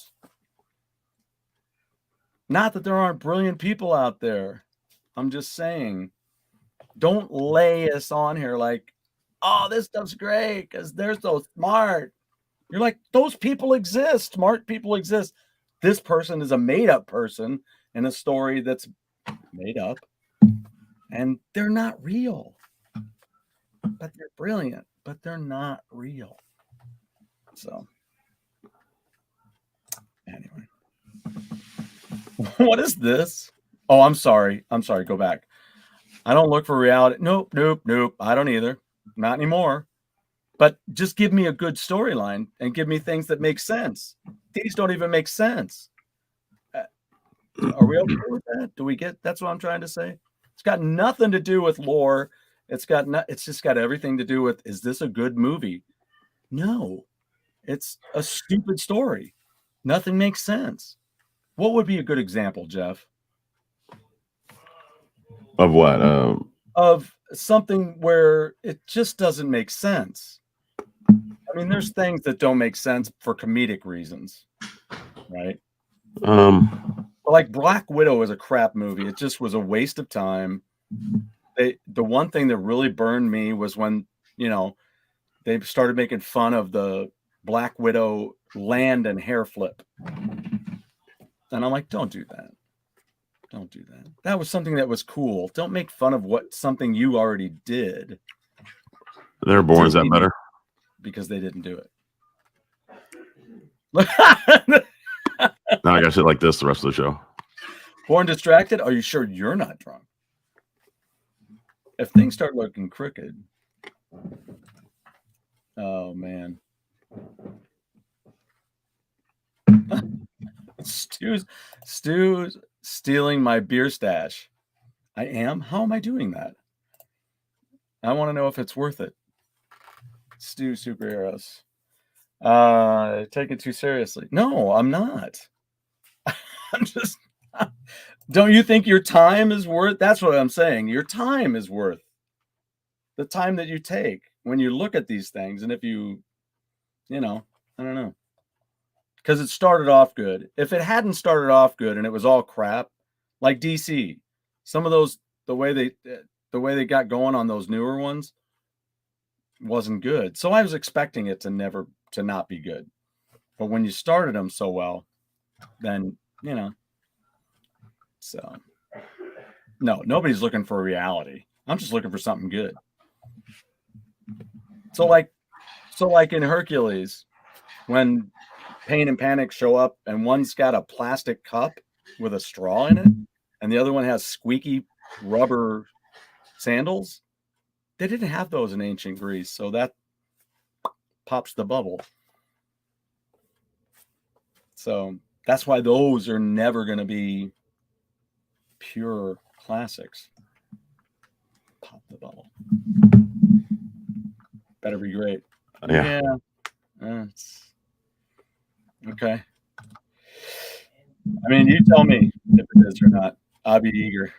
Not that there aren't brilliant people out there. I'm just saying, don't lay us on here like, oh, this stuff's great because they're so smart. You're like, those people exist. Smart people exist. This person is a made-up person in a story that's made up, and they're not real, but they're brilliant, but they're not real. So anyway, what is this? Oh, I'm sorry. Go back. I don't look for reality. Nope. I don't either. Not anymore. But just give me a good storyline and give me things that make sense. These don't even make sense. Are we okay with that? Do we get? That's what I'm trying to say. It's got nothing to do with lore. It's just got everything to do with, is this a good movie? No, it's a stupid story. Nothing makes sense. What would be a good example, Jeff? Of what? Of something where it just doesn't make sense. I mean, there's things that don't make sense for comedic reasons, right? Like Black Widow is a crap movie. It just was a waste of time. The one thing that really burned me was when, you know, they started making fun of the Black Widow land and hair flip. And I'm like, don't do that. Don't do that. That was something that was cool. Don't make fun of something you already did. They're born, is that better? Because they didn't do it. Now I got to sit like this the rest of the show. Born distracted? Are you sure you're not drunk? If things start looking crooked, oh man. Stu's stealing my beer stash. I am? How am I doing that? I want to know if it's worth it. Stu superheroes. Take it too seriously. No, I'm not. I'm just don't you think your time is worth? That's what I'm saying. Your time is worth the time that you take when you look at these things. And if you know, I don't know. Because it started off good. If it hadn't started off good and it was all crap, like DC, some of those the way they got going on those newer ones wasn't good. So I was expecting it to not be good. But when you started them so well, then you know. So no, nobody's looking for reality. I'm just looking for something good. So like in Hercules, when Pain and Panic show up and one's got a plastic cup with a straw in it and the other one has squeaky rubber sandals, they didn't have those in ancient Greece, so that pops the bubble. So that's why those are never going to be pure classics. Pop the bubble. Better be great. Yeah. Okay. I mean, you tell me if it is or not. I'll be eager.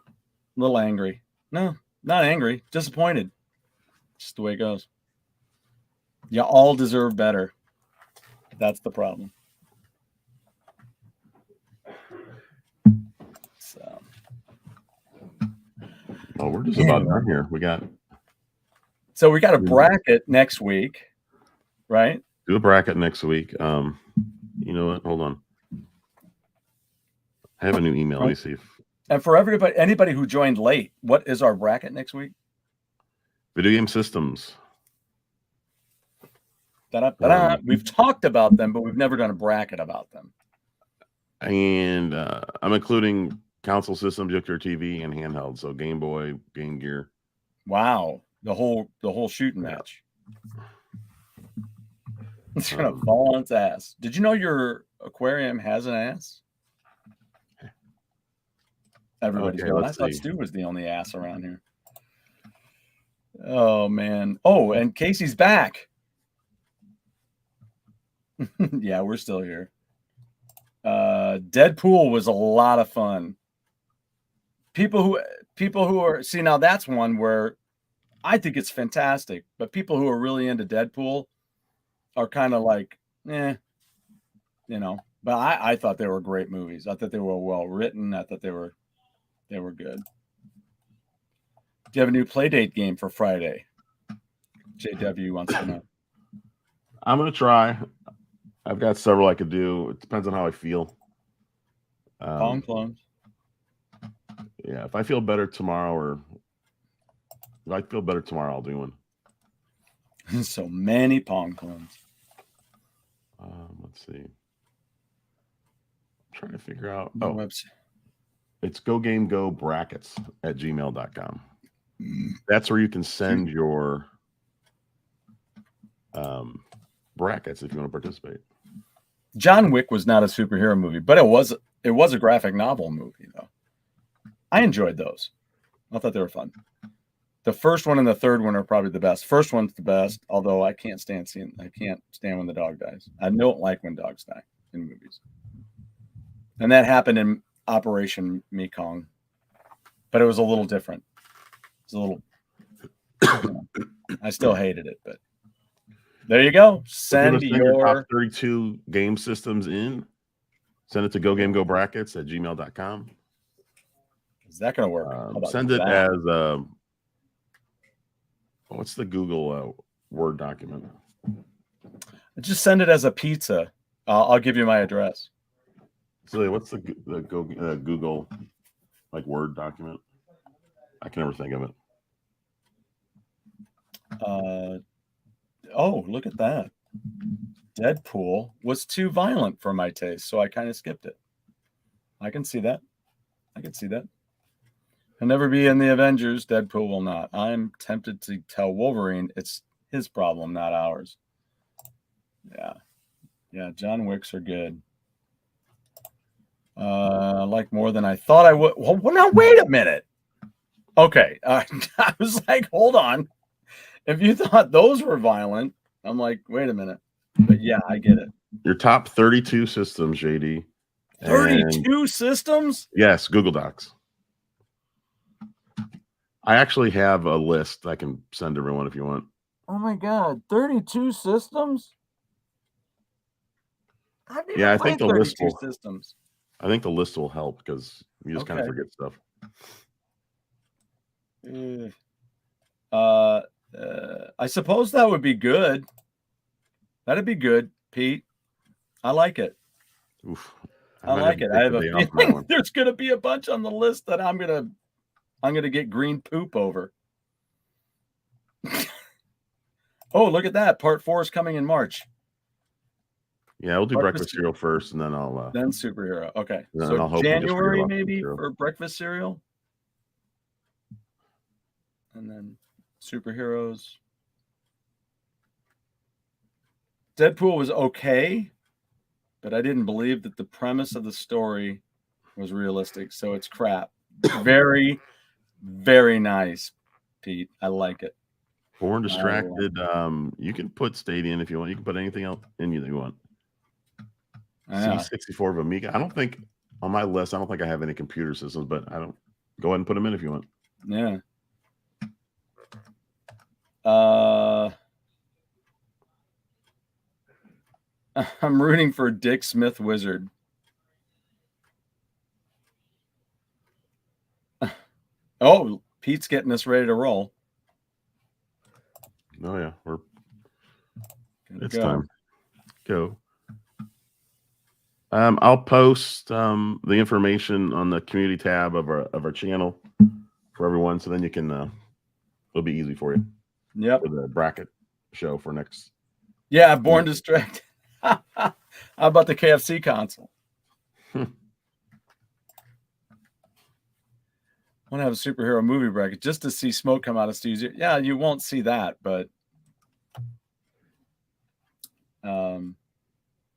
A little angry. No, not angry. Disappointed. Just the way it goes. You all deserve better. That's the problem. So. Oh, we're just about done here. We got a bracket next week, right? Do a bracket next week. You know what? Hold on. I have a new email. Let me see. And for anybody who joined late, what is our bracket next week? Video game systems. We've talked about them, but we've never done a bracket about them. And I'm including console systems, Joker TV, and handheld. So Game Boy, Game Gear. Wow, the whole shooting match. It's gonna fall on its ass. Did you know your aquarium has an ass? Everybody's going. I thought Stu was the only ass around here. Oh man. Oh, and Casey's back. Yeah, we're still here. Deadpool was a lot of fun. People who are now that's one where I think it's fantastic, but people who are really into Deadpool are kind of like, you know. But I thought they were great movies. I thought they were well written. I thought they were good. Do you have a new Playdate game for Friday? JW wants to know. I'm gonna try. I've got several I could do. It depends on how I feel. Pong clones. Yeah, if I feel better tomorrow, I'll do one. So many Pong clones. Let's see. I'm trying to figure out. No website. It's GoGameGo brackets at gmail.com. That's where you can send your brackets if you want to participate. John Wick was not a superhero movie, but it was a graphic novel movie though. I enjoyed those. I thought they were fun. The first one and the third one are probably the best. First one's the best, although I can't stand when the dog dies. I don't like when dogs die in movies. And that happened in Operation Mekong, but it was a little different. It's a little. I still hated it, but there you go. Send your top 32 game systems in. Send it to GoGameGo brackets at gmail.com. Is that going to work? Send it as what's the Google Word document? Just send it as a pizza. I'll give you my address. So what's the Google like Word document? I can never think of it. Oh, look at that. Deadpool was too violent for my taste, so I kind of skipped it. I can see that. I can see that. He'll never be in the Avengers. Deadpool will not. I'm tempted to tell Wolverine it's his problem, not ours. Yeah. Yeah, John Wicks are good. Like more than I thought I would. Well, now wait a minute. Okay. I was like, hold on. If you thought those were violent, I'm like, wait a minute. But yeah, I get it. Your top 32 systems, JD. 32 systems? Yes, Google Docs. I actually have a list I can send everyone if you want. Oh my God, 32 systems? Yeah, I think the list will. Systems. I think the list will help because you just kind of Okay. forget stuff. I suppose that would be good. That'd be good, Pete. I like it. Oof. I like it. I have a feeling there's gonna be a bunch on the list that I'm gonna get green poop over. Oh, look at that! Part 4 is coming in March. Yeah, we'll do breakfast cereal first, and then I'll then superhero. Okay, so I'll January maybe for breakfast cereal, and then superheroes. Deadpool was okay, but I didn't believe that the premise of the story was realistic, so it's crap. Very, very nice, Pete. I like it. Born Distracted. You can put Stadium if you want. You can put anything else in you that you want. C64 of Amiga. I don't think on my list. I don't think I have any computer systems, but I don't. Go ahead and put them in if you want. Yeah. I'm rooting for Dick Smith Wizard. Oh, Pete's getting us ready to roll. Oh yeah, it's time. Go. I'll post the information on the community tab of our channel for everyone, so then you can. It'll be easy for you. Yep. For the bracket show for next. Yeah, Born Distracted. How about the KFC console? I want to have a superhero movie bracket just to see smoke come out of Steve's ear. Yeah, you won't see that, but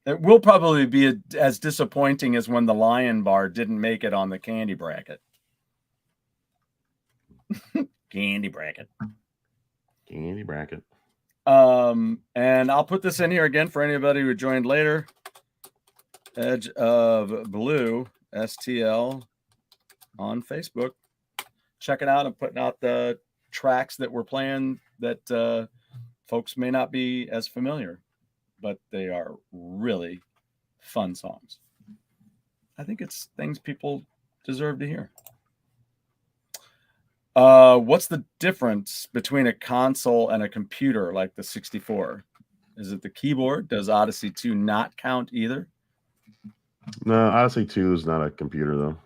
it will probably be as disappointing as when the Lion Bar didn't make it on the candy bracket. Candy bracket. Candy bracket. And I'll put this in here again for anybody who joined later. Edge of Blue STL on Facebook. Check it out. I'm putting out the tracks that we're playing that folks may not be as familiar, but they are really fun songs. I think it's things people deserve to hear. What's the difference between a console and a computer like the 64? Is it the keyboard? Does Odyssey 2 not count either? No, Odyssey 2 is not a computer though.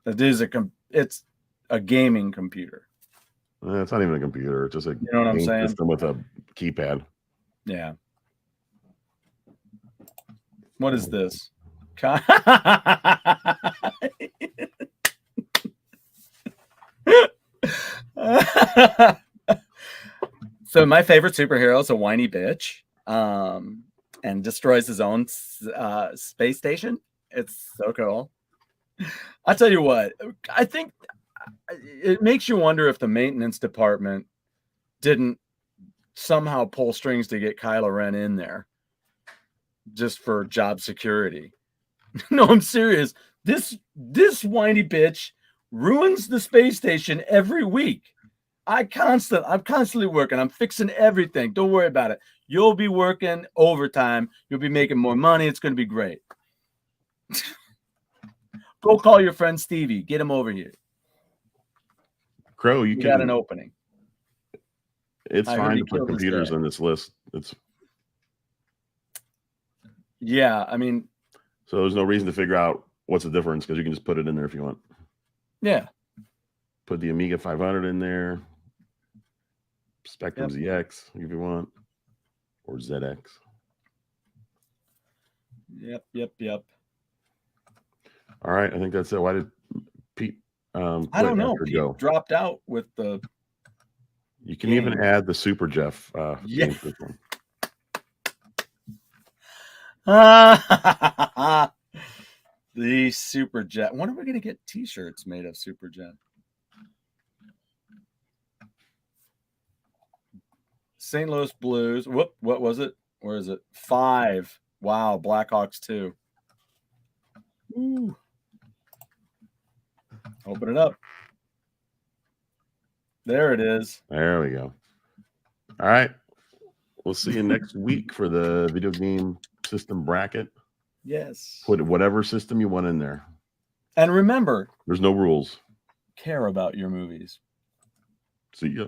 It is it's a gaming computer. It's not even a computer. It's just a game system with a keypad. Yeah. What is this? So my favorite superhero is a whiny bitch and destroys his own space station. It's so cool. I'll tell you what, I think it makes you wonder if the maintenance department didn't somehow pull strings to get Kylo Ren in there just for job security. No, I'm serious. This whiny bitch ruins the space station every week. I'm constantly working. I'm fixing everything. Don't worry about it. You'll be working overtime. You'll be making more money. It's going to be great. Go call your friend Stevie. Get him over here. Crow, you got an opening. It's fine to put computers on this list. Yeah, I mean, so there's no reason to figure out what's the difference because you can just put it in there if you want. Yeah. Put the Amiga 500 in there. Spectrum ZX if you want. or ZX. Yep. All right, I think that's it. Why did Pete I quit don't know. after Pete Go? dropped out with the. You can even game. add the Super Jeff Yeah. game to this one. The Super Jet. When are we going to get T-shirts made of Super Jet? St. Louis Blues. Whoop. What was it? Where is it? 5. Wow. Blackhawks 2. Ooh. Open it up. There it is. There we go. All right. We'll see you next week for the video game system bracket. Yes. Put whatever system you want in there. And remember, there's no rules. Care about your movies. See ya.